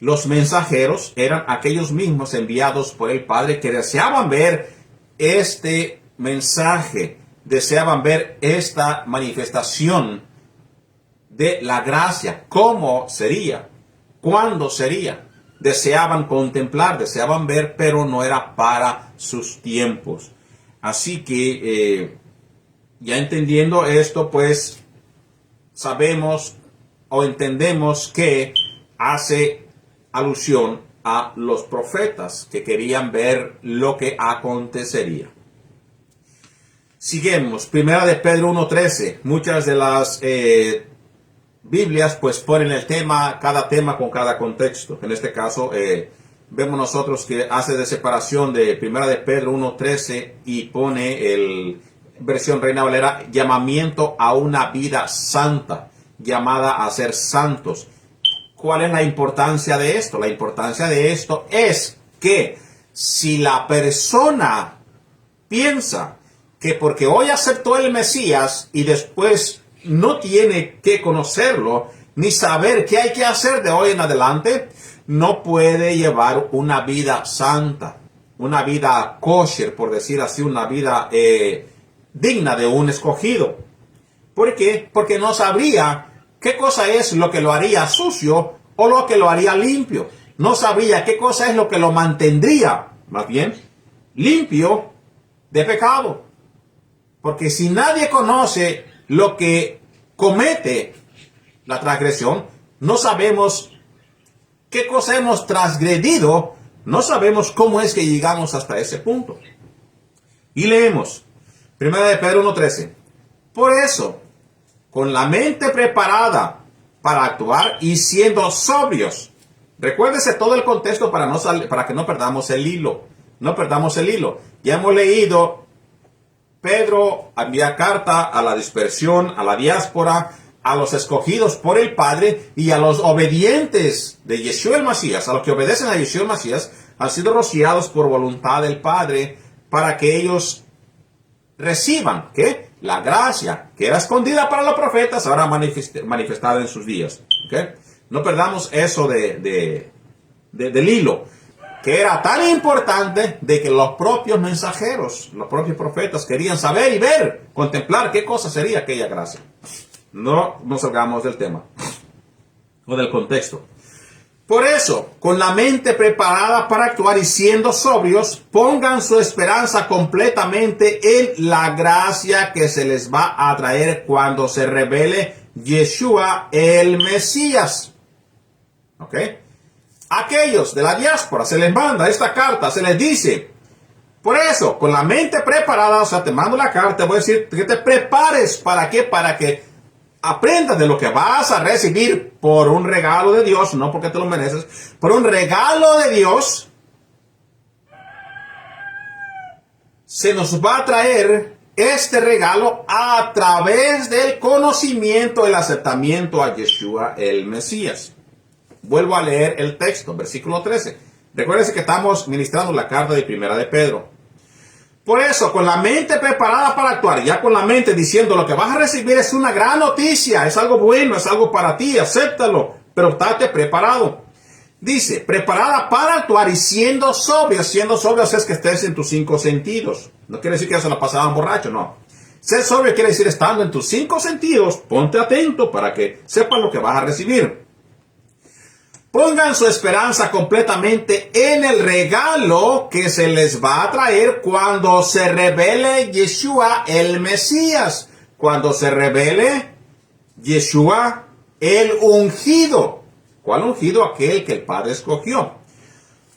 los mensajeros eran aquellos mismos enviados por el Padre que deseaban ver este mensaje, deseaban ver esta manifestación de la gracia, cómo sería, cuándo sería. Deseaban contemplar, deseaban ver, pero no era para sus tiempos. Así que ya entendiendo esto, pues sabemos o entendemos que hace alusión a los profetas que querían ver lo que acontecería. Seguimos, Primera de Pedro 1:13. Muchas de las Biblias pues ponen el tema, cada tema con cada contexto. En este caso vemos nosotros que hace de separación de Primera de Pedro 1:13 y pone el versión Reina Valera, llamamiento a una vida santa, llamada a ser santos. ¿Cuál es la importancia de esto? La importancia de esto es que si la persona piensa que porque hoy aceptó el Mesías y después no tiene que conocerlo, ni saber qué hay que hacer de hoy en adelante, no puede llevar una vida santa, una vida kosher, por decir así, una vida digna de un escogido. ¿Por qué? Porque no sabría qué cosa es lo que lo haría sucio o lo que lo haría limpio. No sabría qué cosa es lo que lo mantendría, más bien, limpio de pecado. Porque si nadie conoce lo que comete la transgresión, no sabemos qué cosa hemos transgredido, no sabemos cómo es que llegamos hasta ese punto. Y leemos, Primera de Pedro 1:13. Por eso, con la mente preparada para actuar y siendo sobrios. Recuérdese todo el contexto para que no perdamos el hilo. No perdamos el hilo. Ya hemos leído, Pedro envía carta a la dispersión, a la diáspora, a los escogidos por el Padre y a los obedientes de Yeshua el Mesías, a los que obedecen a Yeshua el Mesías, han sido rociados por voluntad del Padre para que ellos reciban, ¿qué? La gracia que era escondida para los profetas, ahora manifestada en sus días. ¿Okay? No perdamos eso del hilo, que era tan importante de que los propios mensajeros, los propios profetas querían saber y ver, contemplar qué cosa sería aquella gracia. No nos salgamos del tema o del contexto. Por eso, con la mente preparada para actuar y siendo sobrios, pongan su esperanza completamente en la gracia que se les va a traer cuando se revele Yeshua el Mesías. ¿Ok? Aquellos de la diáspora se les manda esta carta, se les dice, por eso, con la mente preparada, o sea, te mando la carta, voy a decir que te prepares, ¿para qué? Para que aprendas de lo que vas a recibir por un regalo de Dios, no porque te lo mereces, por un regalo de Dios, se nos va a traer este regalo a través del conocimiento, el aceptamiento a Yeshua el Mesías. Vuelvo a leer el texto, versículo 13. Recuérdense que estamos ministrando la carta de Primera de Pedro. Por eso, con la mente preparada para actuar, ya con la mente diciendo lo que vas a recibir es una gran noticia, es algo bueno, es algo para ti, acéptalo, pero estate preparado. Dice, preparada para actuar y siendo sobrios es que estés en tus 5 sentidos. No quiere decir que ya se la pasaban borracho, no. Ser sobrio quiere decir estando en tus 5 sentidos, ponte atento para que sepas lo que vas a recibir. Pongan su esperanza completamente en el regalo que se les va a traer cuando se revele Yeshua el Mesías. Cuando se revele Yeshua el ungido. ¿Cuál ungido? Aquel que el Padre escogió.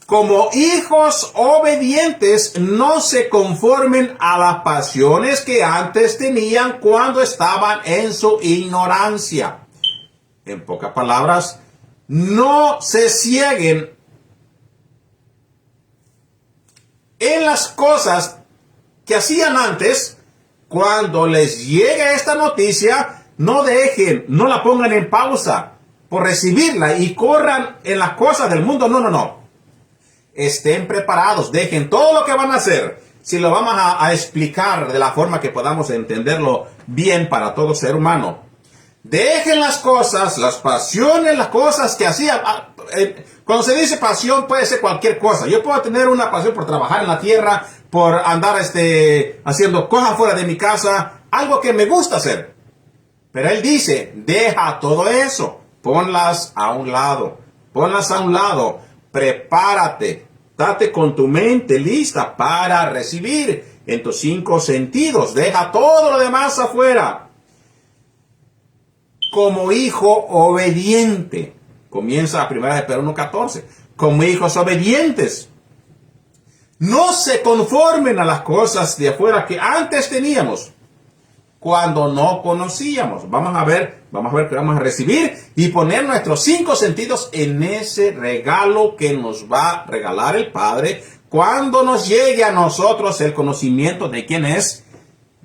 Como hijos obedientes, no se conformen a las pasiones que antes tenían cuando estaban en su ignorancia. En pocas palabras, no se cieguen en las cosas que hacían antes. Cuando les llegue esta noticia, no la pongan en pausa por recibirla y corran en las cosas del mundo. No. Estén preparados, dejen todo lo que van a hacer. Si lo vamos a explicar de la forma que podamos entenderlo bien para todo ser humano. Dejen las cosas, las pasiones, las cosas que hacían. Cuando se dice pasión puede ser cualquier cosa. Yo puedo tener una pasión por trabajar en la tierra, por andar haciendo cosas fuera de mi casa, algo que me gusta hacer. Pero él dice, deja todo eso, ponlas a un lado, prepárate, date con tu mente lista para recibir en tus 5 sentidos, deja todo lo demás afuera. Como hijo obediente. Comienza a 1 Pedro 1:14. Como hijos obedientes. No se conformen a las cosas de afuera que antes teníamos. Cuando no conocíamos. Vamos a ver qué vamos a recibir. Y poner nuestros 5 sentidos en ese regalo que nos va a regalar el Padre. Cuando nos llegue a nosotros el conocimiento de quién es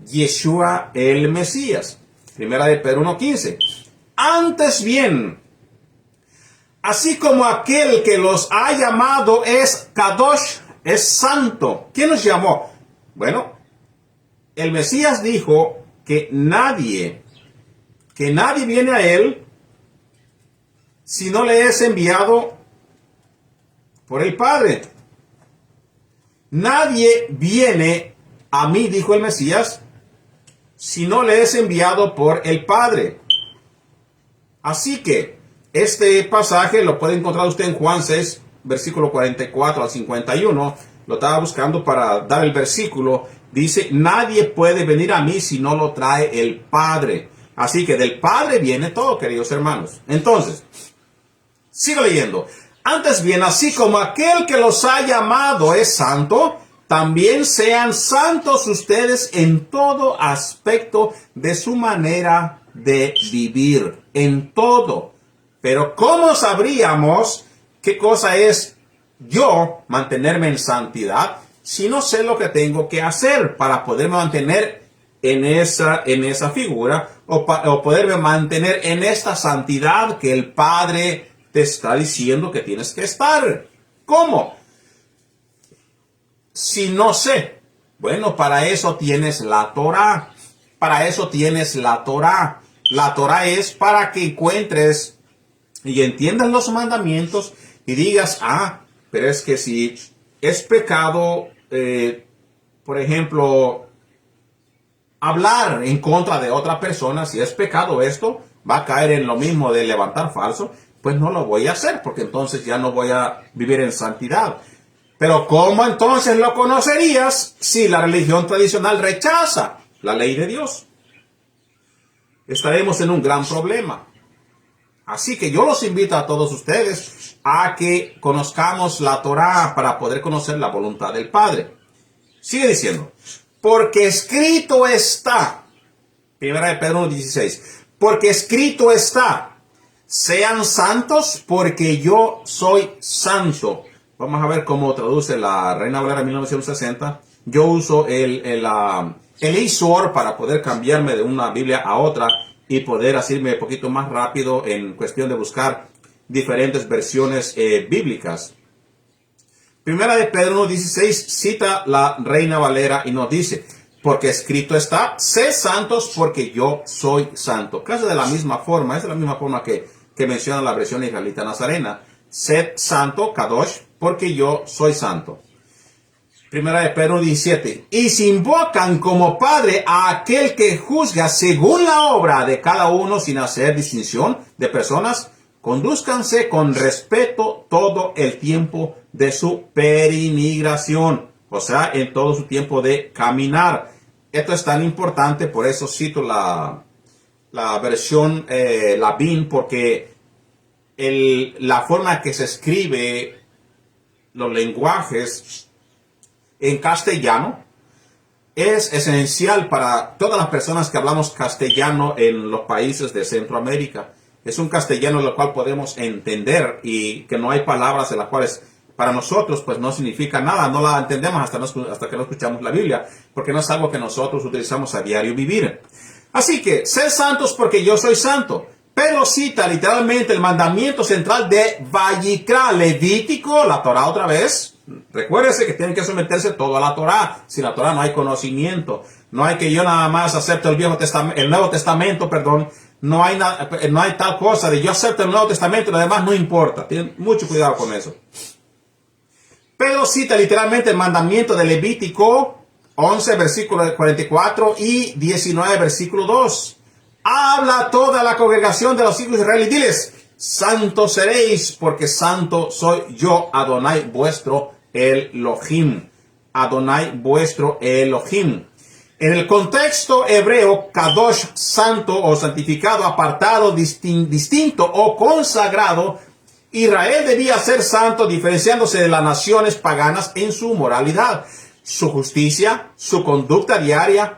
Yeshua el Mesías. 1 Pedro 1:15. Antes bien, así como aquel que los ha llamado es Kadosh, es santo. ¿Quién los llamó? Bueno, el Mesías dijo que nadie viene a él si no le es enviado por el Padre. Nadie viene a mí, dijo el Mesías, si no le es enviado por el Padre. Así que este pasaje lo puede encontrar usted en Juan 6, versículo 44 al 51. Lo estaba buscando para dar el versículo. Dice, nadie puede venir a mí si no lo trae el Padre. Así que del Padre viene todo, queridos hermanos. Entonces, sigo leyendo. Antes bien, así como aquel que los ha llamado es santo, también sean santos ustedes en todo aspecto de su manera de vivir, en todo. Pero ¿cómo sabríamos qué cosa es yo mantenerme en santidad si no sé lo que tengo que hacer para poderme mantener en esa figura o poderme mantener en esta santidad que el Padre te está diciendo que tienes que estar? ¿Cómo? Si no sé. Bueno, para eso tienes la Torah. Para eso tienes la Torá. La Torá es para que encuentres y entiendas los mandamientos y digas, pero es que si es pecado, por ejemplo, hablar en contra de otra persona, si es pecado esto, va a caer en lo mismo de levantar falso, pues no lo voy a hacer, porque entonces ya no voy a vivir en santidad. Pero ¿cómo entonces lo conocerías si la religión tradicional rechaza la ley de Dios? Estaremos en un gran problema. Así que yo los invito a todos ustedes a que conozcamos la Torá para poder conocer la voluntad del Padre. Sigue diciendo, porque escrito está, 1 Pedro 1:16, porque escrito está, sean santos porque yo soy santo. Vamos a ver cómo traduce la Reina Valera 1960. Yo uso el eSword para poder cambiarme de una Biblia a otra y poder hacerme un poquito más rápido en cuestión de buscar diferentes versiones bíblicas. Primera de Pedro 1:16 cita la Reina Valera y nos dice, porque escrito está, sé santos porque yo soy santo. Casi de la misma forma, es de la misma forma que menciona la versión israelita nazarena. Sed santo, Kadosh, porque yo soy santo. Primera de Pedro 17. Y si invocan como Padre a aquel que juzga según la obra de cada uno sin hacer distinción de personas, condúzcanse con respeto todo el tiempo de su peregrinación, o sea, en todo su tiempo de caminar. Esto es tan importante, por eso cito la versión Lavín, porque la forma que se escribe los lenguajes en castellano es esencial para todas las personas que hablamos castellano en los países de Centroamérica. Es un castellano el cual podemos entender y que no hay palabras en las cuales para nosotros pues no significa nada, no la entendemos hasta que no escuchamos la Biblia, porque no es algo que nosotros utilizamos a diario vivir. Así que, sed santos porque yo soy santo. Pero cita literalmente el mandamiento central de Vayikra, Levítico, la Torá otra vez. Recuérdese que tienen que someterse todo a la Torá. Sin la Torá no hay conocimiento. No hay que yo nada más acepte el Nuevo Testamento, perdón. No hay tal cosa de yo acepto el Nuevo Testamento y lo demás no importa. Tienen mucho cuidado con eso. Pero cita literalmente el mandamiento de Levítico 11, versículo 44 y 19, versículo 2. Habla toda la congregación de los hijos de Israel y diles, santos seréis, porque santo soy yo, Adonai vuestro Elohim. Adonai vuestro Elohim. En el contexto hebreo, Kadosh, santo o santificado, apartado, distinto o consagrado, Israel debía ser santo, diferenciándose de las naciones paganas en su moralidad, su justicia, su conducta diaria.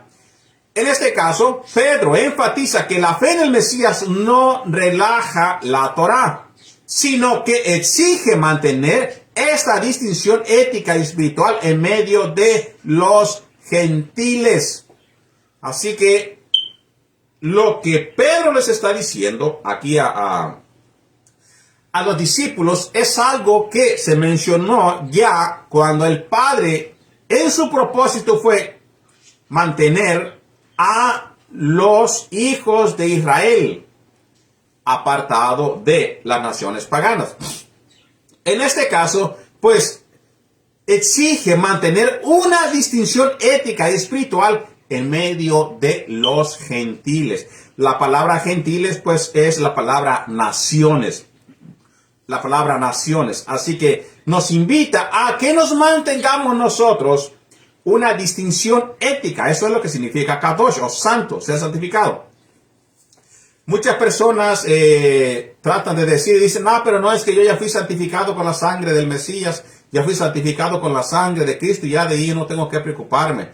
En este caso, Pedro enfatiza que la fe en el Mesías no relaja la Torá, sino que exige mantener esta distinción ética y espiritual en medio de los gentiles. Así que lo que Pedro les está diciendo aquí a los discípulos es algo que se mencionó ya cuando el Padre en su propósito fue mantener a los hijos de Israel apartado de las naciones paganas. En este caso, pues, exige mantener una distinción ética y espiritual en medio de los gentiles. La palabra gentiles, pues, es la palabra naciones. La palabra naciones. Así que nos invita a que nos mantengamos nosotros una distinción ética. Eso es lo que significa Kadosh, o santo, ser santificado. Muchas personas tratan de dicen, no, pero no es que yo ya fui santificado con la sangre del Mesías, ya fui santificado con la sangre de Cristo y ya de ahí no tengo que preocuparme.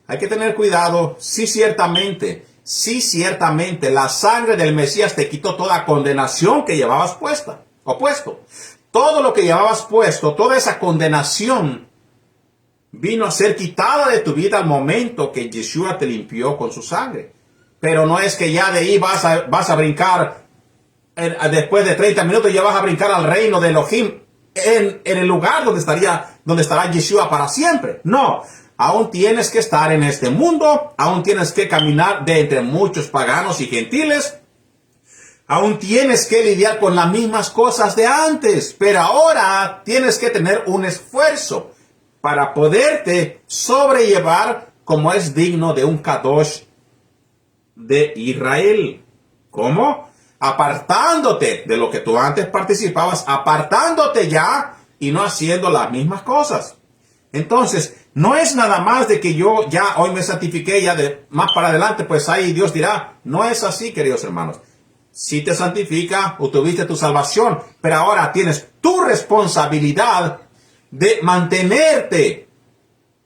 Hay que tener cuidado. Sí, ciertamente, la sangre del Mesías te quitó toda condenación que llevabas puesto. Todo lo que llevabas puesto, toda esa condenación vino a ser quitada de tu vida al momento que Yeshua te limpió con su sangre. Pero no es que ya de ahí vas a brincar, después de 30 minutos ya vas a brincar al reino de Elohim, en el lugar donde estará Yeshua para siempre. No, aún tienes que estar en este mundo, aún tienes que caminar de entre muchos paganos y gentiles, aún tienes que lidiar con las mismas cosas de antes, pero ahora tienes que tener un esfuerzo para poderte sobrellevar como es digno de un Kadosh de Israel. ¿Cómo? Apartándote de lo que tú antes participabas, apartándote ya y no haciendo las mismas cosas. Entonces, no es nada más de que yo ya hoy me santifiqué, ya de más para adelante, pues ahí Dios dirá. No es así, queridos hermanos. Si te santifica, obtuviste tu salvación, pero ahora tienes tu responsabilidad de mantenerte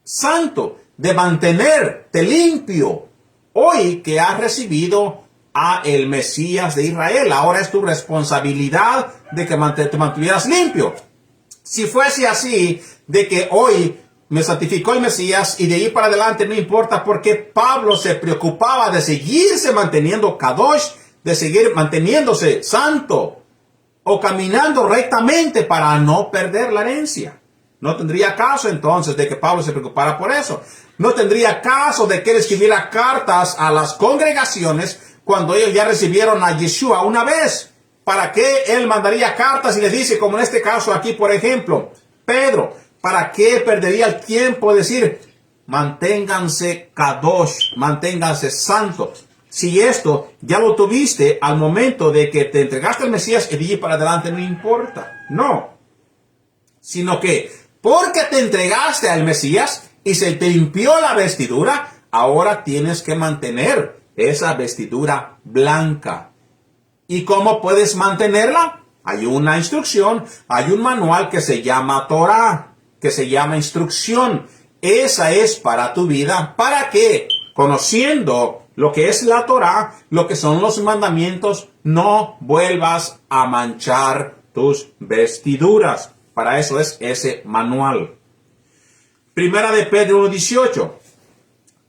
santo, de mantenerte limpio. Hoy que has recibido a el Mesías de Israel, ahora es tu responsabilidad de que te mantuvieras limpio. Si fuese así, de que hoy me santificó el Mesías y de ahí para adelante no importa, porque Pablo se preocupaba de seguirse manteniendo Kadosh, de seguir manteniéndose santo o caminando rectamente para no perder la herencia. No tendría caso entonces de que Pablo se preocupara por eso. No tendría caso de que él escribiera cartas a las congregaciones cuando ellos ya recibieron a Yeshua una vez. ¿Para qué él mandaría cartas y les dice, como en este caso aquí, por ejemplo, Pedro, ¿para qué perdería el tiempo de decir, manténganse kadosh, manténganse santos? Si esto ya lo tuviste al momento de que te entregaste al Mesías y de allí para adelante no importa. No. Sino que porque te entregaste al Mesías y se te limpió la vestidura, ahora tienes que mantener esa vestidura blanca. ¿Y cómo puedes mantenerla? Hay una instrucción, hay un manual que se llama Torah, que se llama instrucción. Esa es para tu vida. ¿Para qué? Conociendo lo que es la Torah, lo que son los mandamientos, no vuelvas a manchar tus vestiduras. Para eso es ese manual. Primera de Pedro 1:18.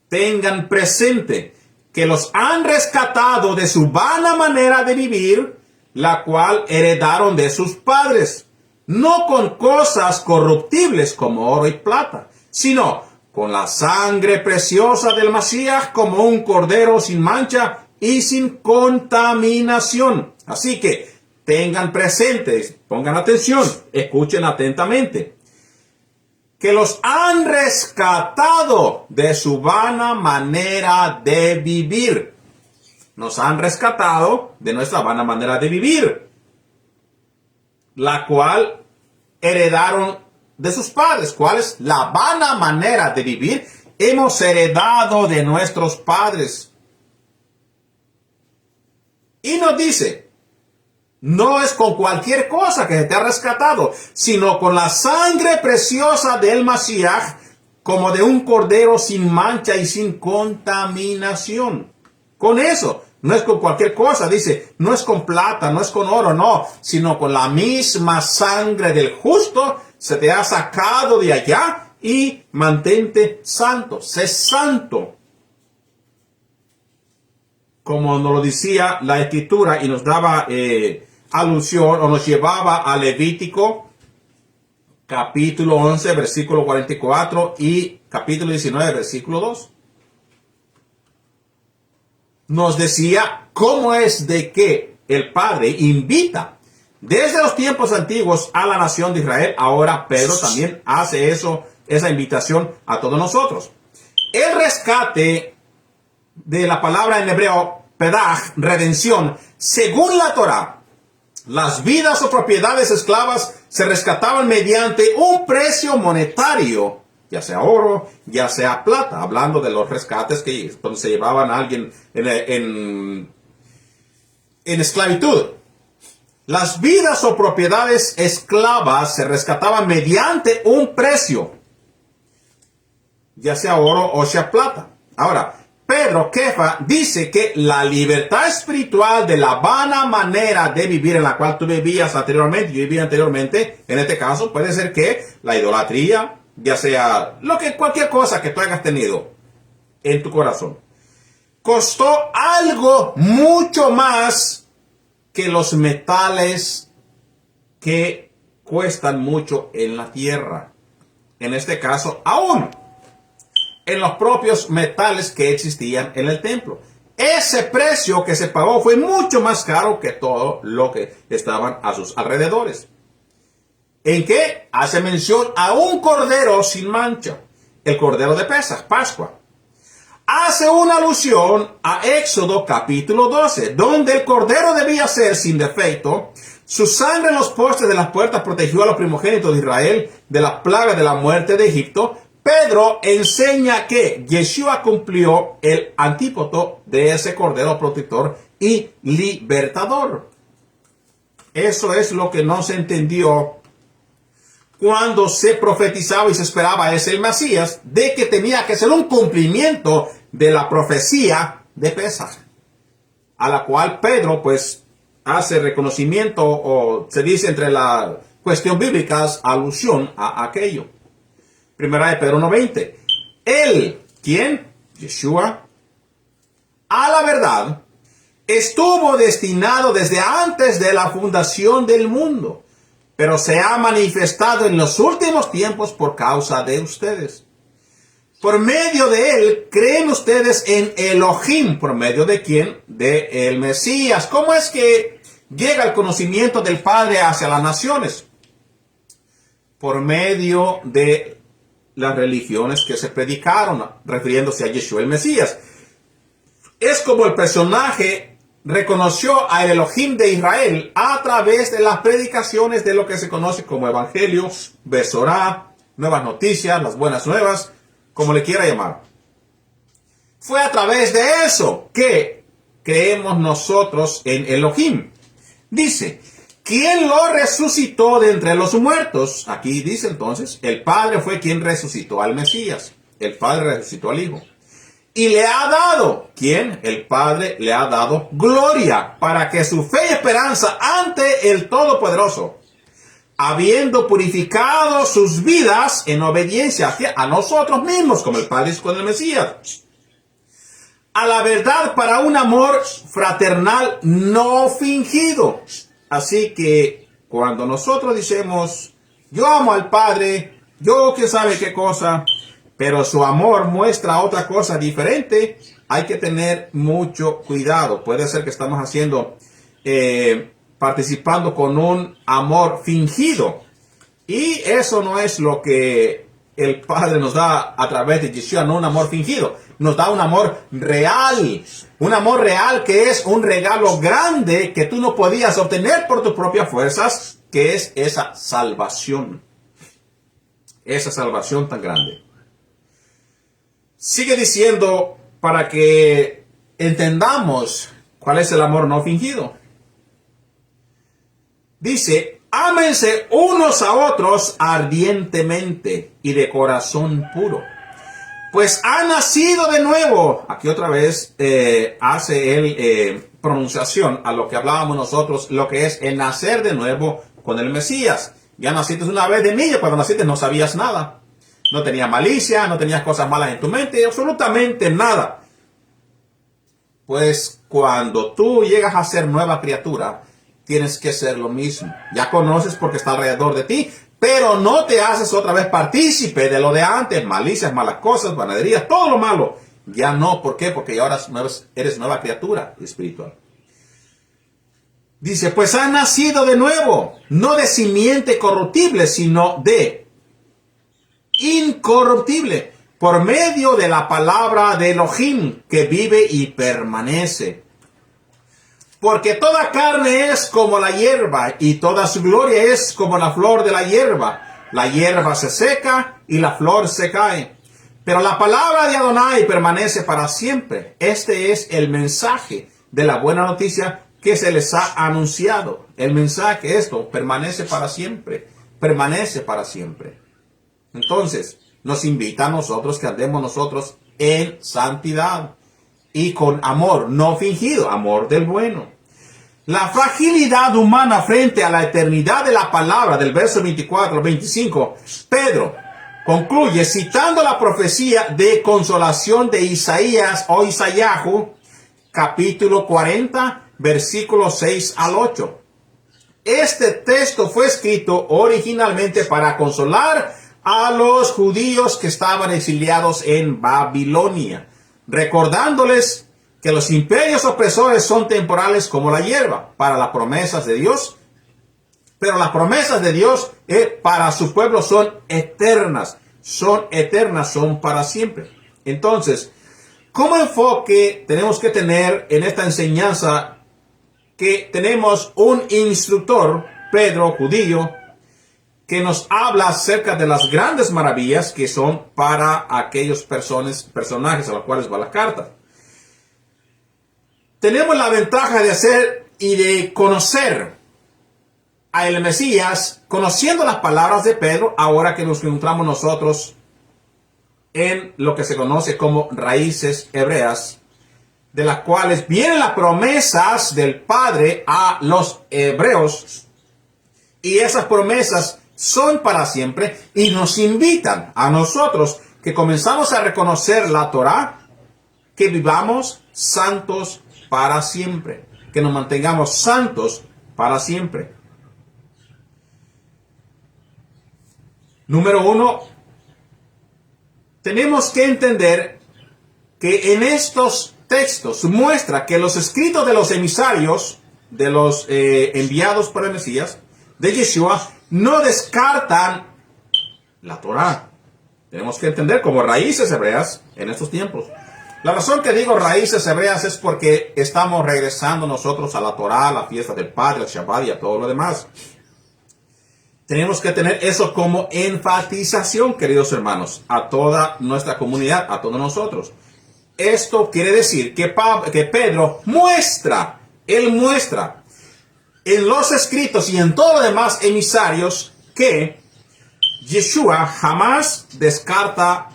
Tengan presente que los han rescatado de su vana manera de vivir, la cual heredaron de sus padres, no con cosas corruptibles como oro y plata, sino con la sangre preciosa del Masías, como un cordero sin mancha y sin contaminación. Así que tengan presentes, pongan atención, escuchen atentamente, que los han rescatado de su vana manera de vivir. Nos han rescatado de nuestra vana manera de vivir, la cual heredaron de sus padres. ¿Cuál es la vana manera de vivir? Hemos heredado de nuestros padres. Y nos dice, no es con cualquier cosa que se te ha rescatado, sino con la sangre preciosa del Masías, como de un cordero sin mancha y sin contaminación. Con eso, no es con cualquier cosa, dice, no es con plata, no es con oro, no, sino con la misma sangre del justo, se te ha sacado de allá y mantente santo, sé santo. Como nos lo decía la Escritura y nos daba alusión o nos llevaba a Levítico capítulo 11 versículo 44 y capítulo 19 versículo 2. Nos decía cómo es de que el Padre invita desde los tiempos antiguos a la nación de Israel. Ahora Pedro también hace esa invitación a todos nosotros. El rescate de la palabra en hebreo, pedaj, redención, según la Torah, las vidas o propiedades esclavas se rescataban mediante un precio monetario, ya sea oro, ya sea plata, hablando de los rescates que cuando se llevaban a alguien en esclavitud. Las vidas o propiedades esclavas se rescataban mediante un precio, ya sea oro o sea plata. Ahora, Pedro Kefa dice que la libertad espiritual de la vana manera de vivir en la cual tú vivías anteriormente, yo vivía anteriormente, en este caso puede ser que la idolatría, ya sea cualquier cosa que tú hayas tenido en tu corazón, costó algo mucho más que los metales que cuestan mucho en la tierra. En este caso, aún en los propios metales que existían en el templo. Ese precio que se pagó fue mucho más caro que todo lo que estaban a sus alrededores. ¿En qué? Hace mención a un cordero sin mancha, el cordero de Pesaj, Pascua. Hace una alusión a Éxodo capítulo 12, donde el cordero debía ser sin defecto. Su sangre en los postes de las puertas protegió a los primogénitos de Israel de la plaga de la muerte de Egipto. Pedro enseña que Yeshua cumplió el antípodo de ese cordero protector y libertador. Eso es lo que no se entendió cuando se profetizaba y se esperaba ese el Mesías, de que tenía que ser un cumplimiento de la profecía de Pesaj, a la cual Pedro pues hace reconocimiento, o se dice entre la cuestión bíblica, alusión a aquello. Primera de Pedro 1:20. Él, ¿quién? Yeshua, a la verdad, estuvo destinado desde antes de la fundación del mundo, pero se ha manifestado en los últimos tiempos por causa de ustedes. Por medio de él creen ustedes en Elohim. ¿Por medio de quién? De el Mesías. ¿Cómo es que llega el conocimiento del Padre hacia las naciones? Por medio de las religiones que se predicaron, refiriéndose a Yeshua el Mesías. Es como el personaje reconoció a el Elohim de Israel a través de las predicaciones de lo que se conoce como Evangelio, Besorá, Nuevas Noticias, las Buenas Nuevas, como le quiera llamar. Fue a través de eso que creemos nosotros en Elohim. Dice, ¿quién lo resucitó de entre los muertos? Aquí dice entonces, el Padre fue quien resucitó al Mesías. El Padre resucitó al Hijo. Y le ha dado, ¿quién? El Padre le ha dado gloria para que su fe y esperanza ante el Todopoderoso, habiendo purificado sus vidas en obediencia a nosotros mismos, como el Padre hizo con el Mesías, a la verdad para un amor fraternal no fingido. Así que cuando nosotros decimos, yo amo al Padre, yo quién sabe qué cosa, pero su amor muestra otra cosa diferente, hay que tener mucho cuidado. Puede ser que estamos haciendo, participando con un amor fingido. Y eso no es lo que el Padre nos da a través de Yeshua, no un amor fingido. Nos da un amor real. Un amor real que es un regalo grande que tú no podías obtener por tus propias fuerzas, que es esa salvación. Esa salvación tan grande. Sigue diciendo para que entendamos cuál es el amor no fingido. Dice, ámense unos a otros ardientemente y de corazón puro, pues ha nacido de nuevo. Aquí otra vez hace él pronunciación a lo que hablábamos nosotros, lo que es el nacer de nuevo con el Mesías. Ya naciste una vez de niño, cuando naciste no sabías nada. No tenías malicia, no tenías cosas malas en tu mente, absolutamente nada. Pues cuando tú llegas a ser nueva criatura, tienes que ser lo mismo. Ya conoces porque está alrededor de ti, pero no te haces otra vez partícipe de lo de antes, malicias, malas cosas, banaderías, todo lo malo. Ya no, ¿por qué? Porque ahora eres nueva criatura espiritual. Dice, pues ha nacido de nuevo, no de simiente corruptible, sino de incorruptible, por medio de la palabra de Elohim, que vive y permanece. Porque toda carne es como la hierba, y toda su gloria es como la flor de la hierba. La hierba se seca, y la flor se cae. Pero la palabra de Adonai permanece para siempre. Este es el mensaje de la buena noticia que se les ha anunciado. El mensaje, esto, permanece para siempre. Permanece para siempre. Entonces, nos invita a nosotros que andemos nosotros en santidad y con amor no fingido, amor del bueno. La fragilidad humana frente a la eternidad de la palabra del verso 24 al 25, Pedro concluye citando la profecía de consolación de Isaías o Isayahu, capítulo 40, versículos 6 al 8. Este texto fue escrito originalmente para consolar a los judíos que estaban exiliados en Babilonia, recordándoles que los imperios opresores son temporales como la hierba para las promesas de Dios, pero las promesas de Dios para su pueblo son eternas, son para siempre. Entonces, ¿cómo enfoque tenemos que tener en esta enseñanza que tenemos un instructor, Pedro, judío, que nos habla acerca de las grandes maravillas que son para aquellos personajes a los cuales va la carta? Tenemos la ventaja de hacer y de conocer a el Mesías, conociendo las palabras de Pedro, ahora que nos encontramos nosotros en lo que se conoce como raíces hebreas, de las cuales vienen las promesas del Padre a los hebreos, y esas promesas son para siempre y nos invitan a nosotros que comenzamos a reconocer la Torá, que vivamos santos para siempre, que nos mantengamos santos para siempre. Número 1, tenemos que entender que en estos textos muestra que los escritos de los emisarios, de los enviados por el Mesías, de Yeshua, no descartan la Torá. Tenemos que entender como raíces hebreas en estos tiempos. La razón que digo raíces hebreas es porque estamos regresando nosotros a la Torá, a la fiesta del Padre, al Shabbat y a todo lo demás. Tenemos que tener eso como enfatización, queridos hermanos, a toda nuestra comunidad, a todos nosotros. Esto quiere decir que Pedro muestra en los escritos y en todos los demás emisarios que Yeshua jamás descarta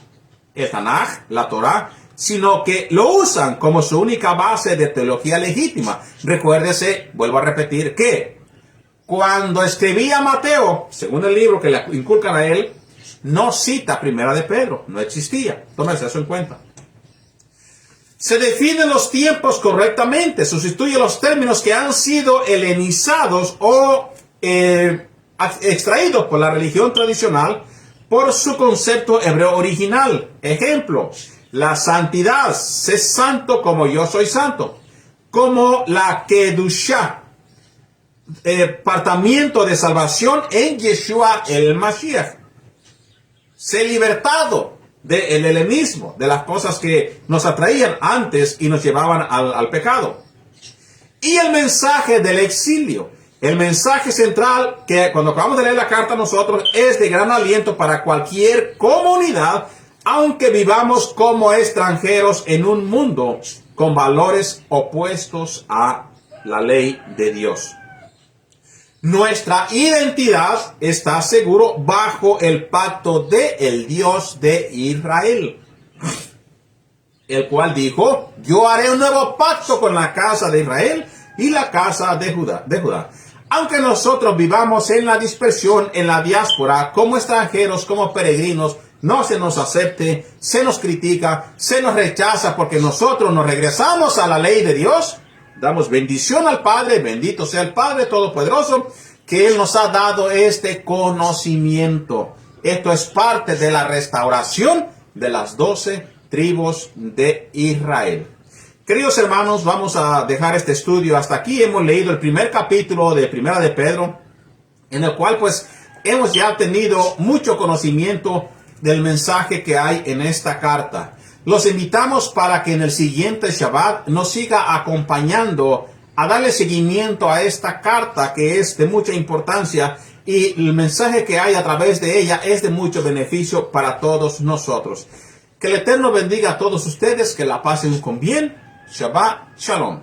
el Tanaj, la Torah, sino que lo usan como su única base de teología legítima. Recuérdese, vuelvo a repetir, que cuando escribía Mateo, según el libro que le inculcan a él, no cita Primera de Pedro, no existía. Tómense eso en cuenta. Se definen los tiempos correctamente, sustituye los términos que han sido helenizados o extraídos por la religión tradicional por su concepto hebreo original. Ejemplo, la santidad, sé santo como yo soy santo, como la Kedushá, departamento de salvación en Yeshua el Mashiach. Sé libertado del helenismo, de las cosas que nos atraían antes y nos llevaban al pecado. Y el mensaje del exilio, el mensaje central que cuando acabamos de leer la carta nosotros es de gran aliento para cualquier comunidad, aunque vivamos como extranjeros en un mundo con valores opuestos a la ley de Dios. Nuestra identidad está seguro bajo el pacto del Dios de Israel, el cual dijo: yo haré un nuevo pacto con la casa de Israel y la casa de Judá. Aunque nosotros vivamos en la dispersión, en la diáspora, como extranjeros, como peregrinos, no se nos acepte, se nos critica, se nos rechaza porque nosotros nos regresamos a la ley de Dios. Damos bendición al Padre, bendito sea el Padre Todopoderoso, que Él nos ha dado este conocimiento. Esto es parte de la restauración de las 12 tribus de Israel. Queridos hermanos, vamos a dejar este estudio hasta aquí. Hemos leído el primer capítulo de Primera de Pedro, en el cual pues hemos ya tenido mucho conocimiento del mensaje que hay en esta carta. Los invitamos para que en el siguiente Shabbat nos siga acompañando a darle seguimiento a esta carta que es de mucha importancia y el mensaje que hay a través de ella es de mucho beneficio para todos nosotros. Que el Eterno bendiga a todos ustedes, que la pasen con bien. Shabbat Shalom.